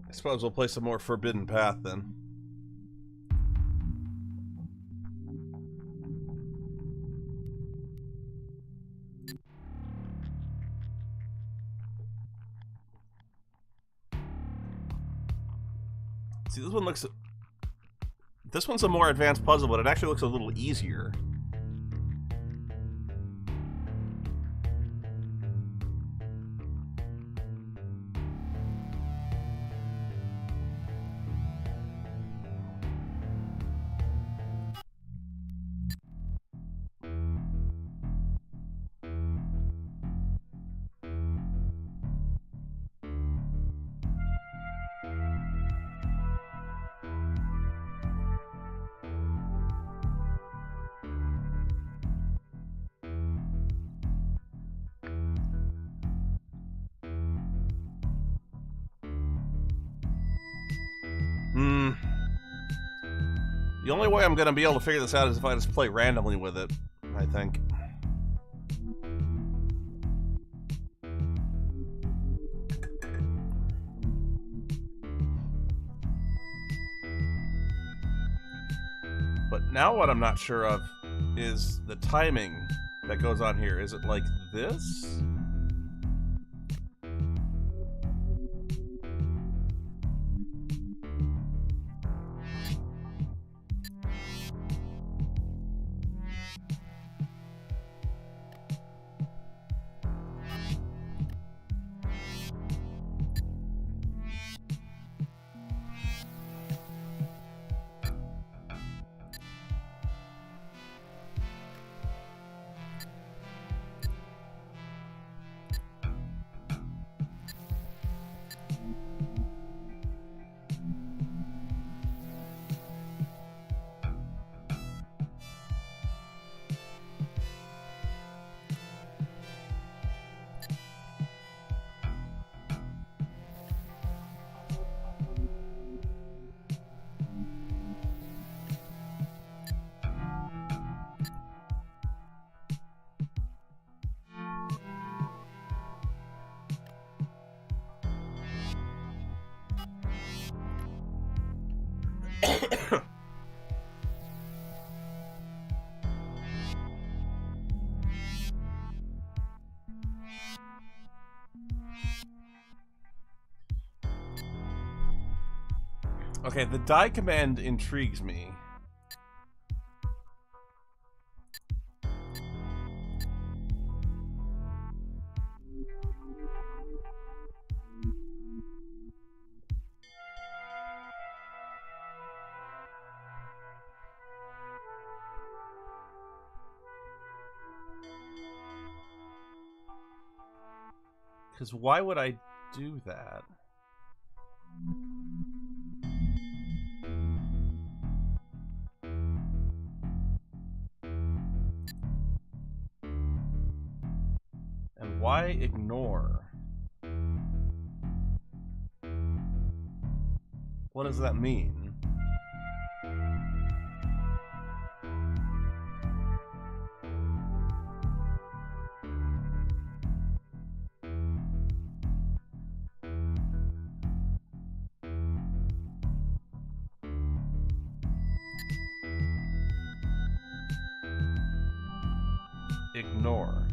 I suppose we'll play some more Forbidden Path then. See, this one looks... This one's a more advanced puzzle, but it actually looks a little easier. The only way I'm going to be able to figure this out is if I just play randomly with it, I think. But now what I'm not sure of is the timing that goes on here. Is it like this? Okay, the die command intrigues me. Because why would I do that? And why ignore? What does that mean? ignore.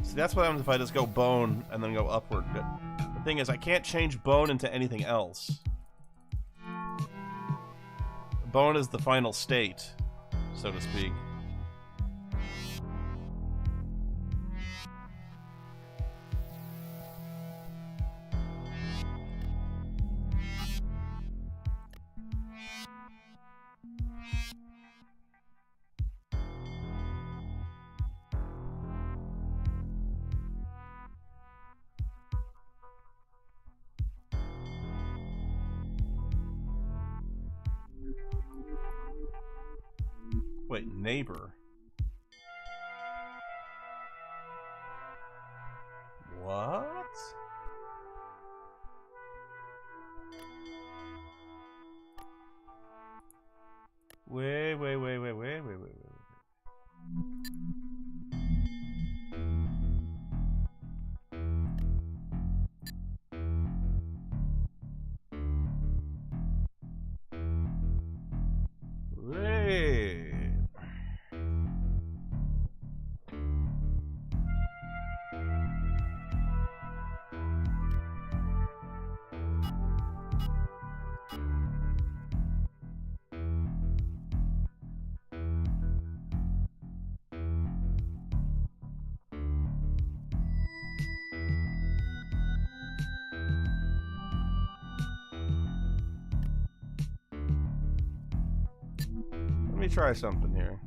See, that's what happens if I just go bone and then go upward. But the thing is, I can't change bone into anything else. Bone is the final state, so to speak. Wait, neighbor. What? Wait. Let me try something here.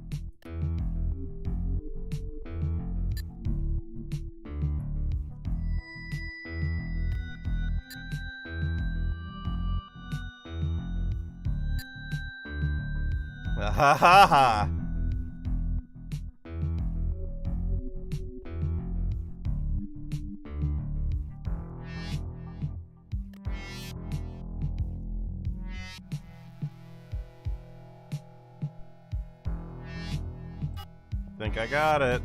Ha ha ha! Think I got it.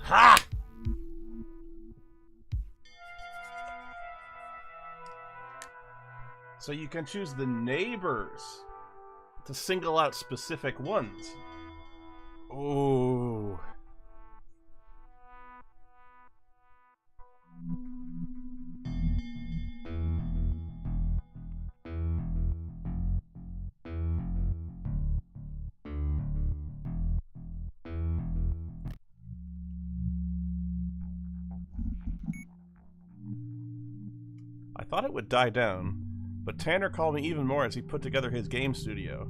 Ha! So you can choose the neighbors to single out specific ones. Ooh. I thought it would die down, but Tanner called me even more as he put together his game studio.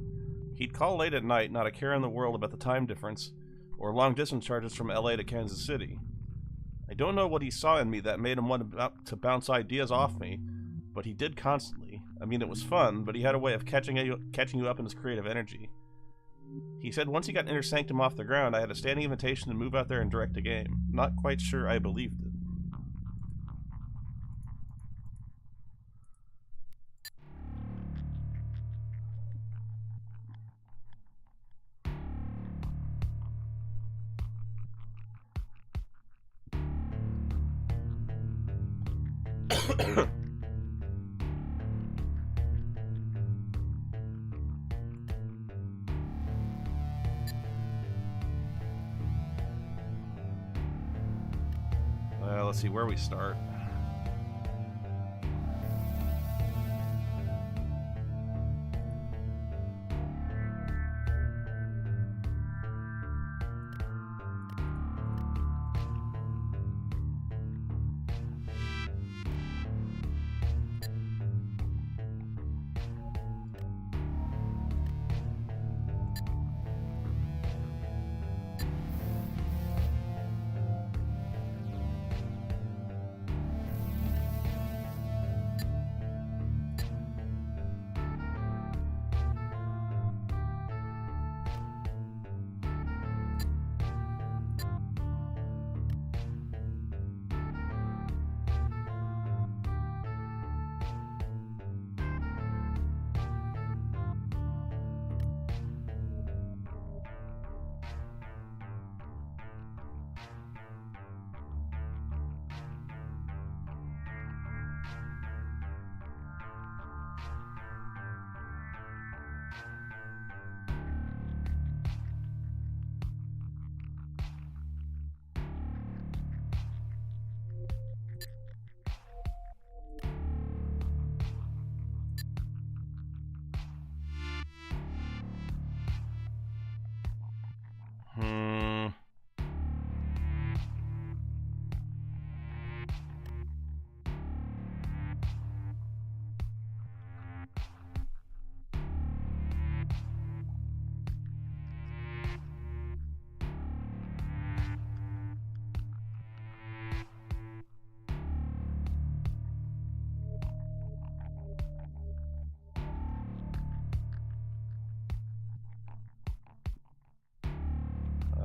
He'd call late at night, not a care in the world about the time difference, or long-distance charges from LA to Kansas City. I don't know what he saw in me that made him want to bounce ideas off me, but he did constantly. I mean, it was fun, but he had a way of catching you up in his creative energy. He said once he got Inner Sanctum off the ground, I had a standing invitation to move out there and direct a game. Not quite sure I believed it. Let's see where we start.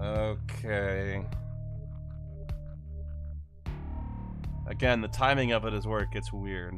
Okay. Again, the timing of it is where it gets weird.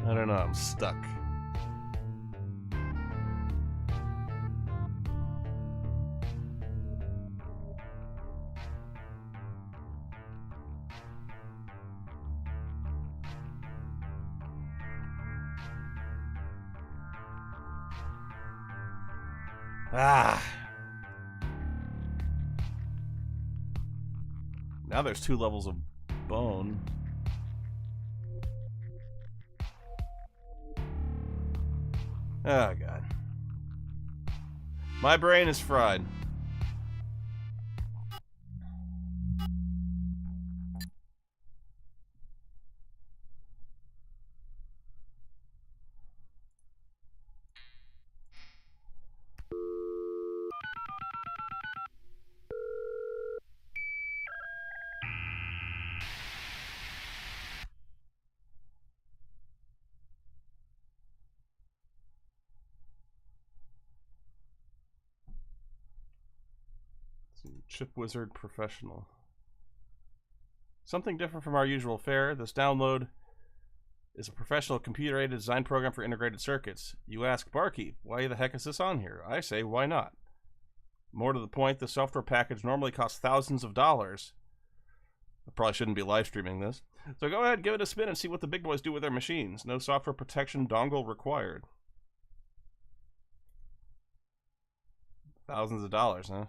I don't know, I'm stuck. Ah. Now there's 2 levels of bone. Oh, God. My brain is fried. Chip Wizard Professional. Something different from our usual fare. This download is a professional computer-aided design program for integrated circuits. You ask, Barkeep, why the heck is this on here? I say, why not? More to the point, the software package normally costs thousands of dollars. I probably shouldn't be live streaming this. So go ahead, give it a spin and see what the big boys do with their machines. No software protection dongle required. Thousands of dollars, huh?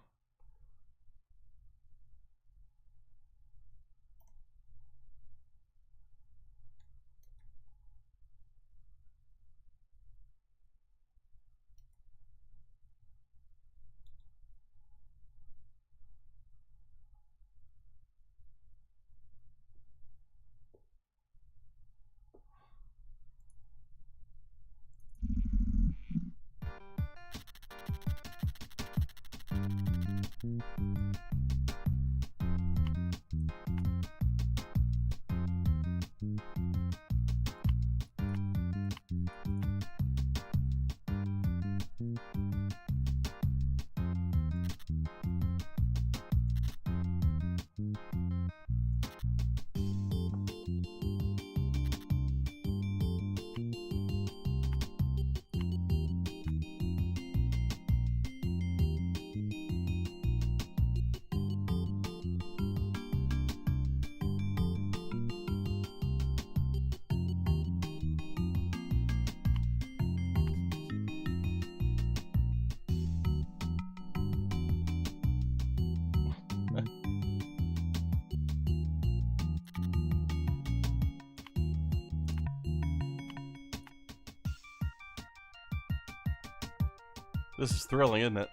This is thrilling, isn't it?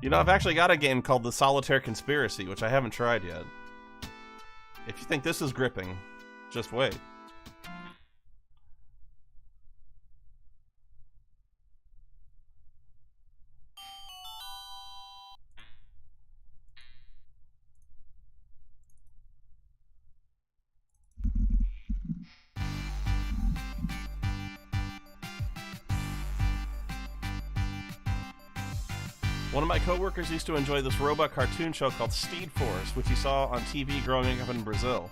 You know, I've actually got a game called The Solitaire Conspiracy, which I haven't tried yet. If you think this is gripping, just wait. One of my coworkers used to enjoy this robot cartoon show called Steed Force, which he saw on TV growing up in Brazil.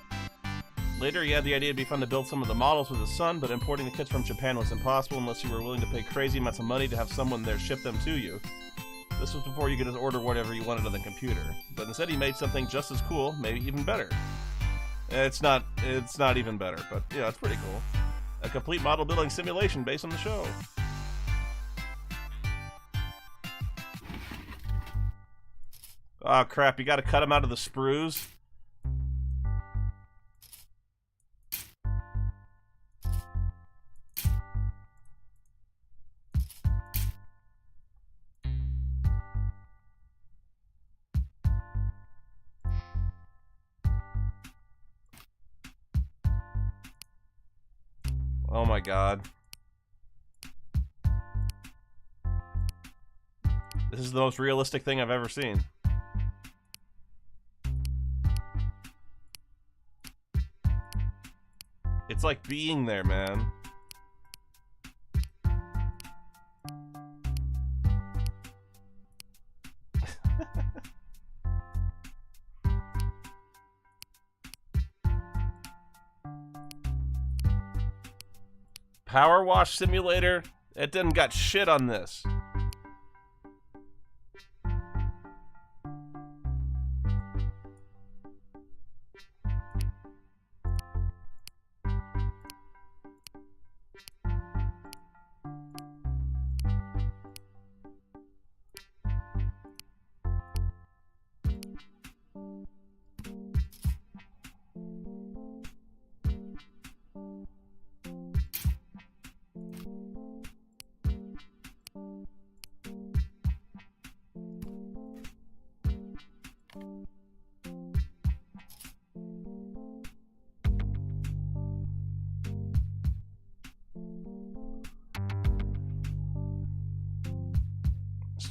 Later, he had the idea it'd be fun to build some of the models with his son, but importing the kits from Japan was impossible unless you were willing to pay crazy amounts of money to have someone there ship them to you. This was before you could just order whatever you wanted on the computer. But instead he made something just as cool, maybe even better. It's not even better, but yeah, it's pretty cool. A complete model building simulation based on the show. Oh crap, you gotta cut him out of the sprues? Oh my god. This is the most realistic thing I've ever seen. It's like being there, man. Power Wash Simulator? It didn't got shit on this.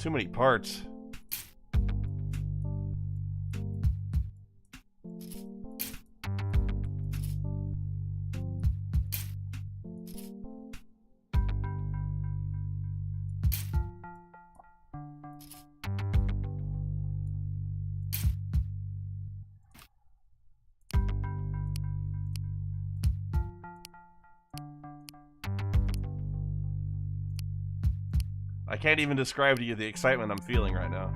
too many parts. I can't even describe to you the excitement I'm feeling right now.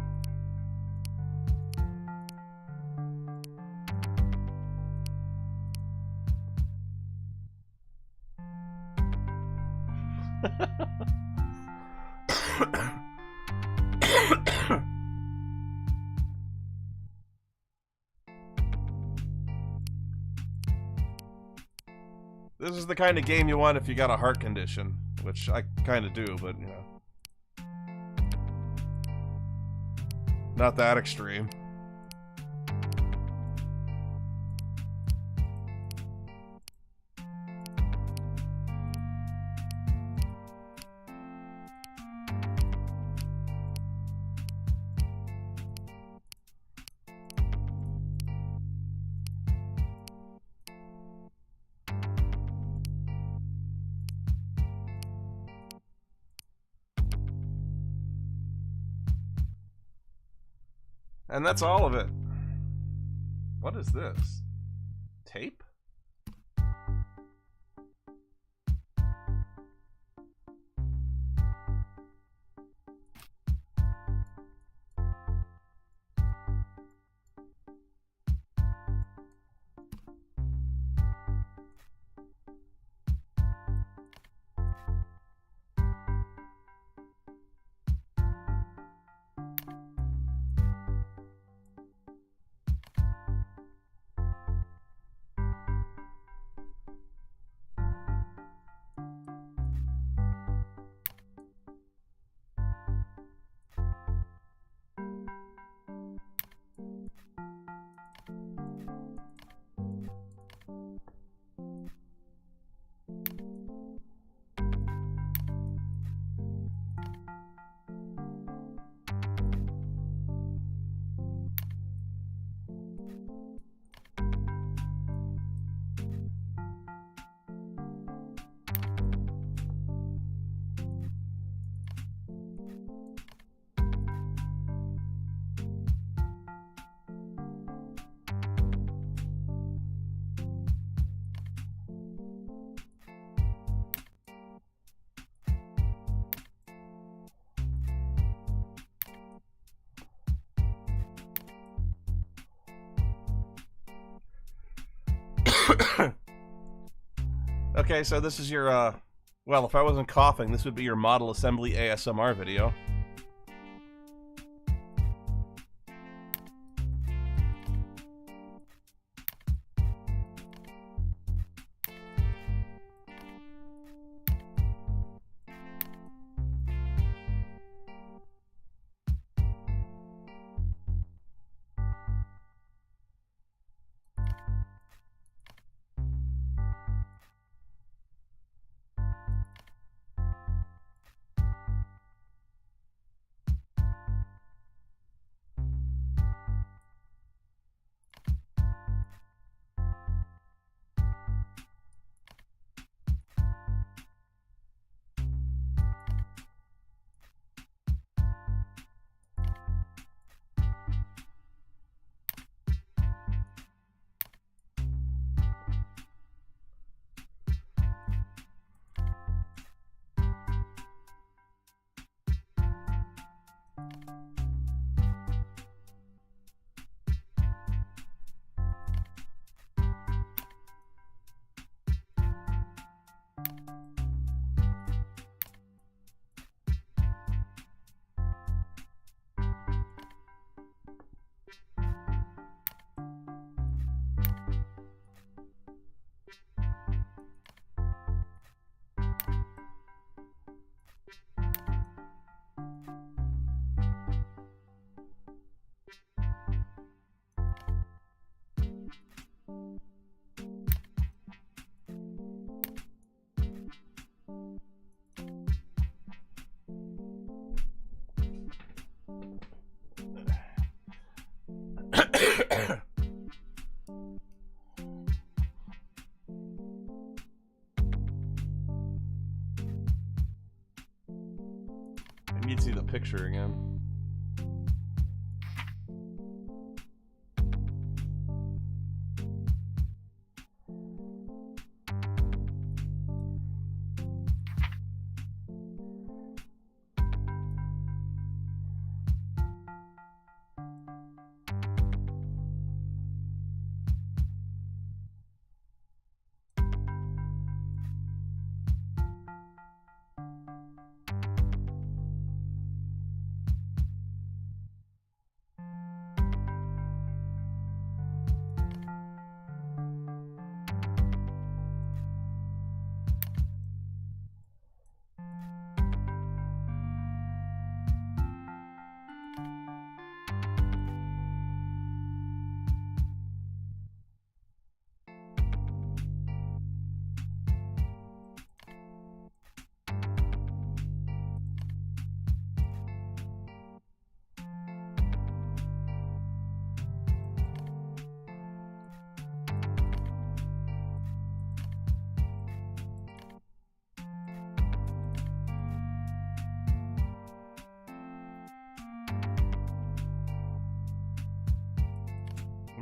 This is the kind of game you want if you got a heart condition, which I kind of do, but, you know. Not that extreme. And that's all of it. What is this? Tape? Okay, so this is your, well, if I wasn't coughing, this would be your model assembly ASMR video. picture again.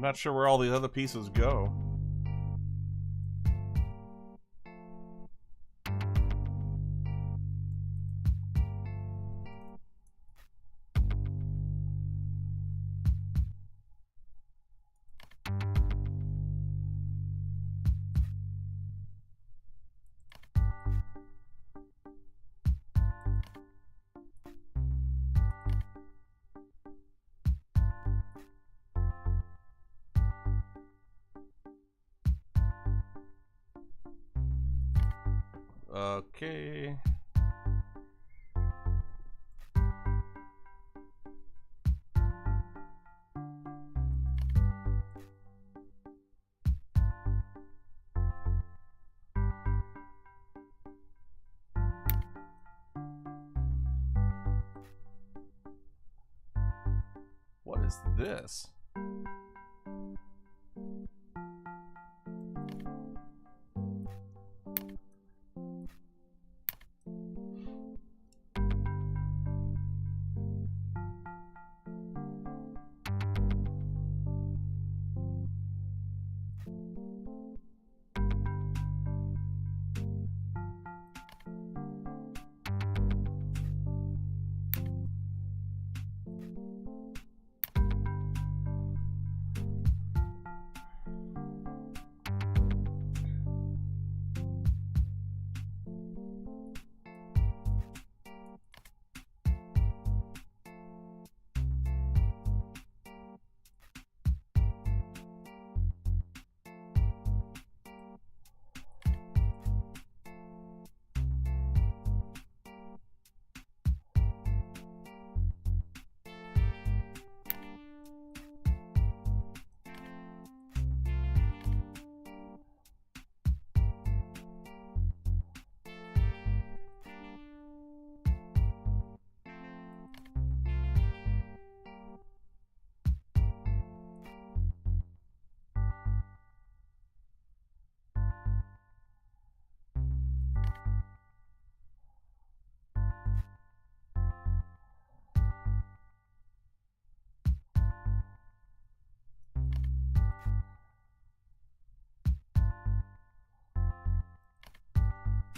I'm not sure where all these other pieces go. Okay. What is this?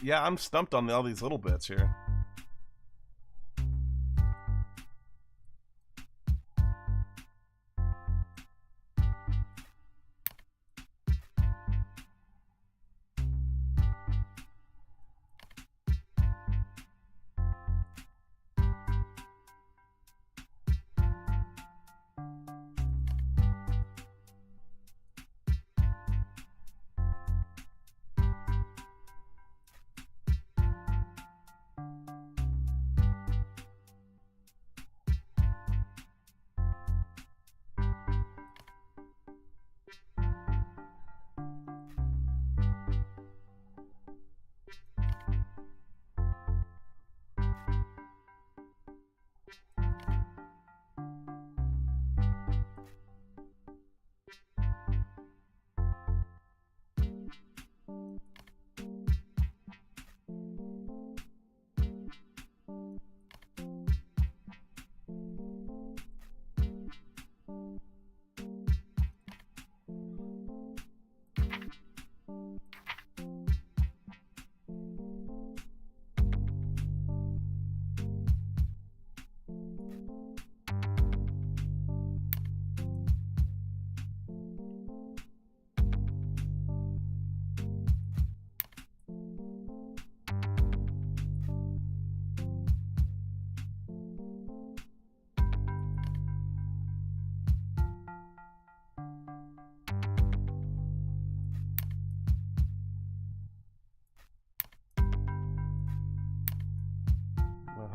Yeah, I'm stumped on all these little bits here.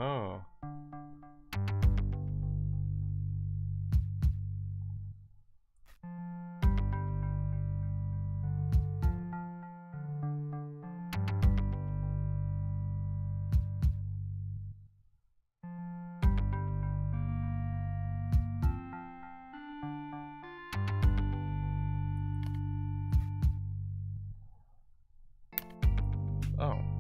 Oh. Oh.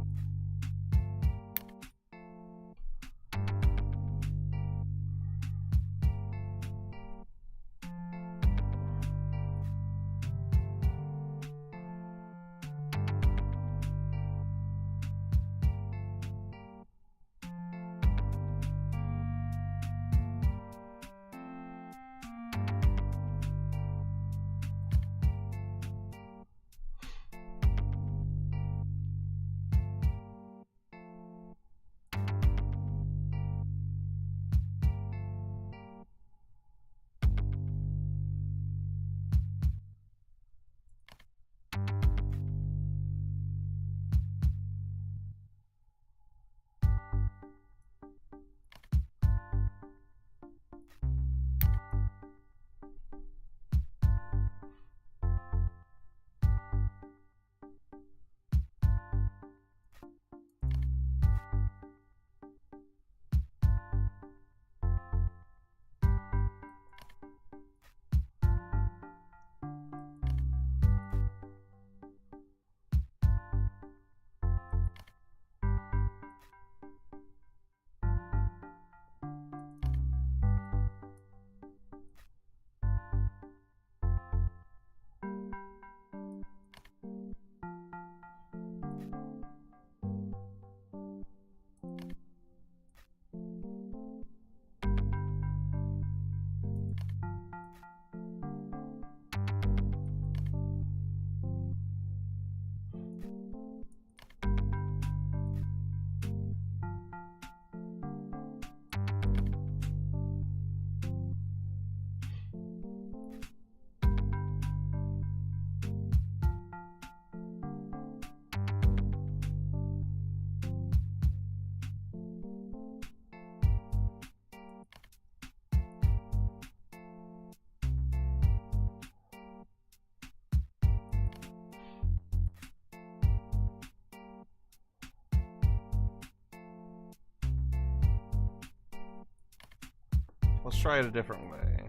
Let's try it a different way.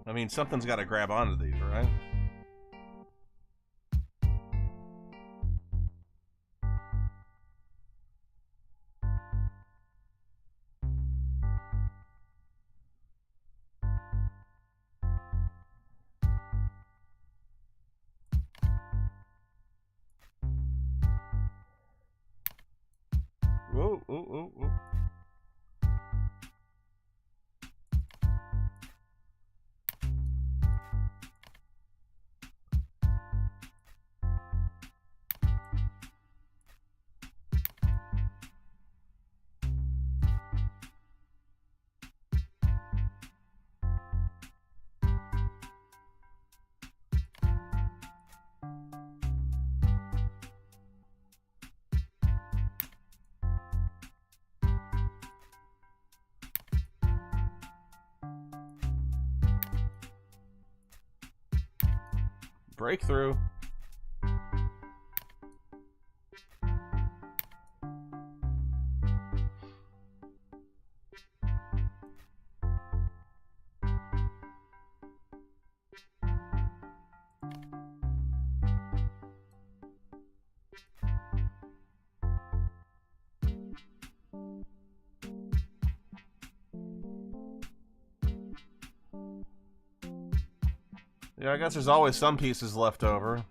I mean, something's got to grab onto these, right? Whoa, whoa, whoa, whoa. Breakthrough. Yeah, I guess there's always some pieces left over.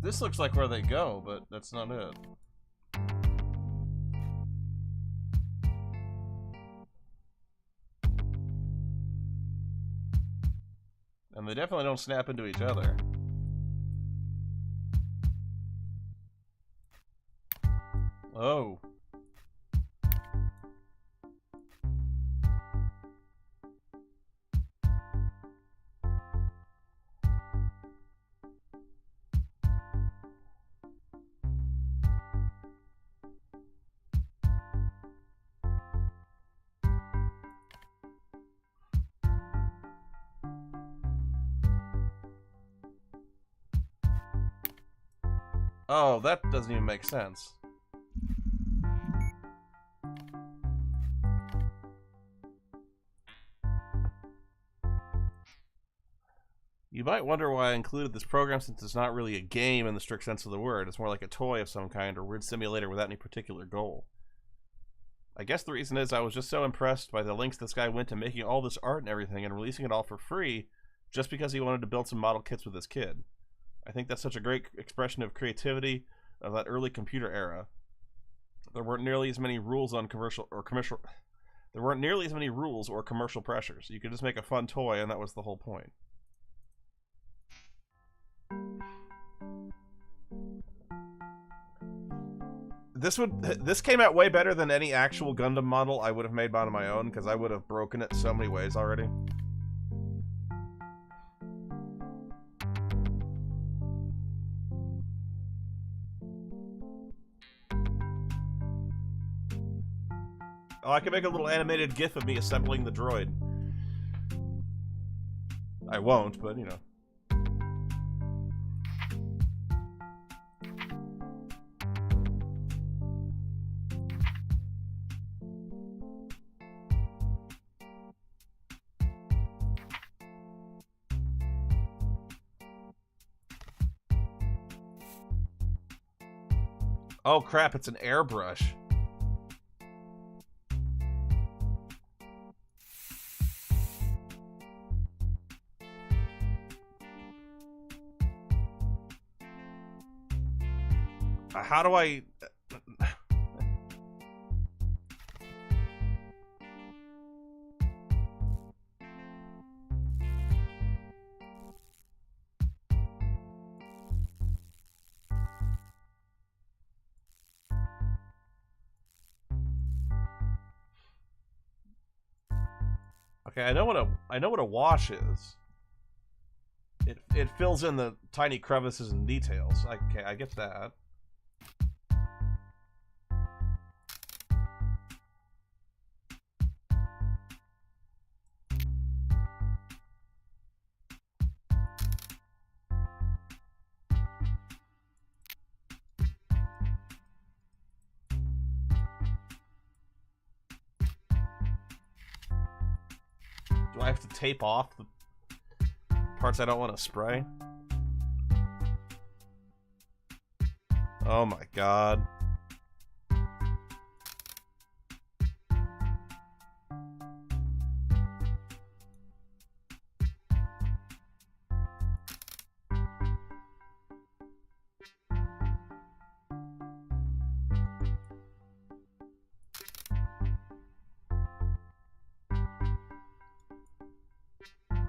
This looks like where they go, but that's not it. And they definitely don't snap into each other. Oh. Oh, that doesn't even make sense. You might wonder why I included this program, since it's not really a game in the strict sense of the word. It's more like a toy of some kind, or weird simulator without any particular goal. I guess the reason is I was just so impressed by the lengths this guy went to making all this art and everything and releasing it all for free just because he wanted to build some model kits with his kid. I think that's such a great expression of creativity of that early computer era. There weren't nearly as many rules on commercial. There weren't nearly as many rules or commercial pressures. You could just make a fun toy, and that was the whole point. This came out way better than any actual Gundam model I would have made on my own, because I would have broken it so many ways already. Oh, I can make a little animated GIF of me assembling the droid. I won't, but you know. Oh crap, it's an airbrush. How do I... Okay, I know what a wash is. It fills in the tiny crevices and details. Okay, I get that. Do I have to tape off the parts I don't want to spray? Oh my god.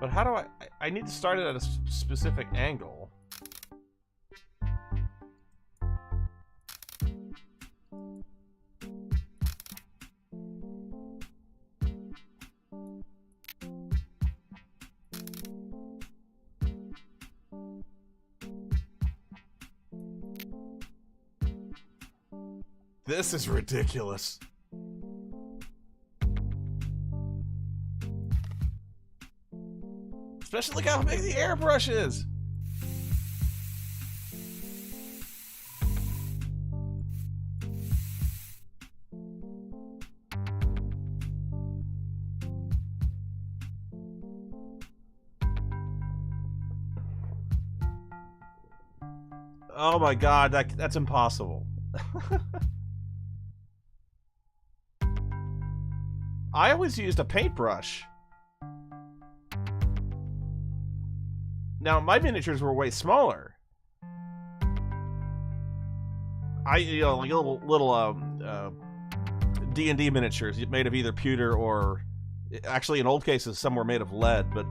But how do I need to start it at a specific angle. This is ridiculous. Especially look how big the airbrush is. Oh my god, that's impossible. I always used a paintbrush. Now, my miniatures were way smaller. Like little D&D miniatures made of either pewter or... Actually, in old cases, some were made of lead, but...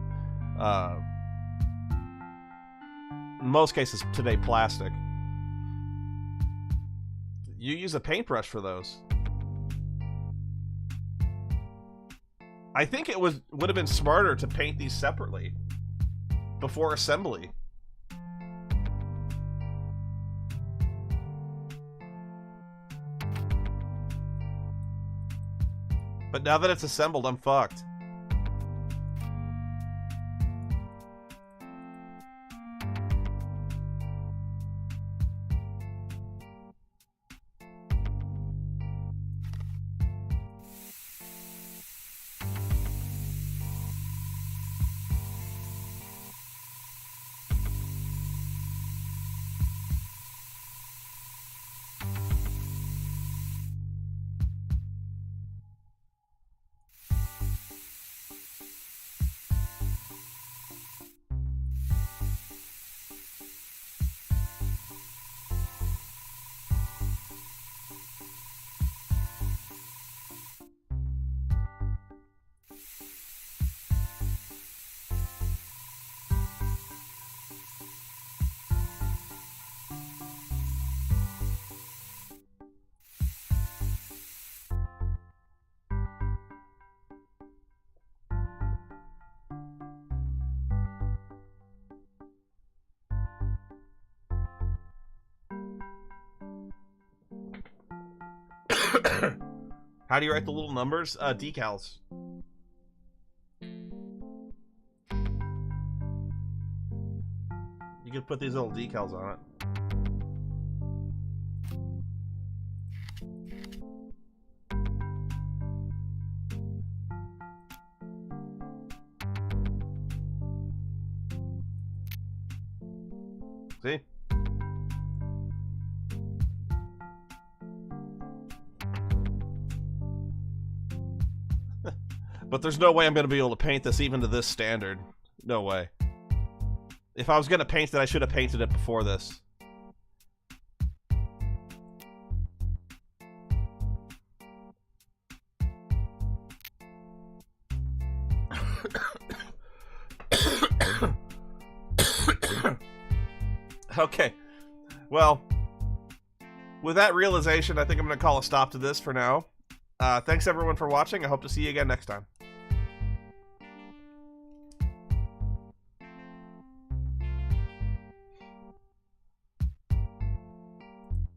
in most cases, today, plastic. You use a paintbrush for those. I think it would have been smarter to paint these separately before assembly. But now that it's assembled, I'm fucked. How do you write the little numbers? Decals. You could put these little decals on it. See? But there's no way I'm going to be able to paint this even to this standard. No way. If I was going to paint it, I should have painted it before this. Okay. Well, with that realization, I think I'm going to call a stop to this for now. Thanks everyone for watching. I hope to see you again next time.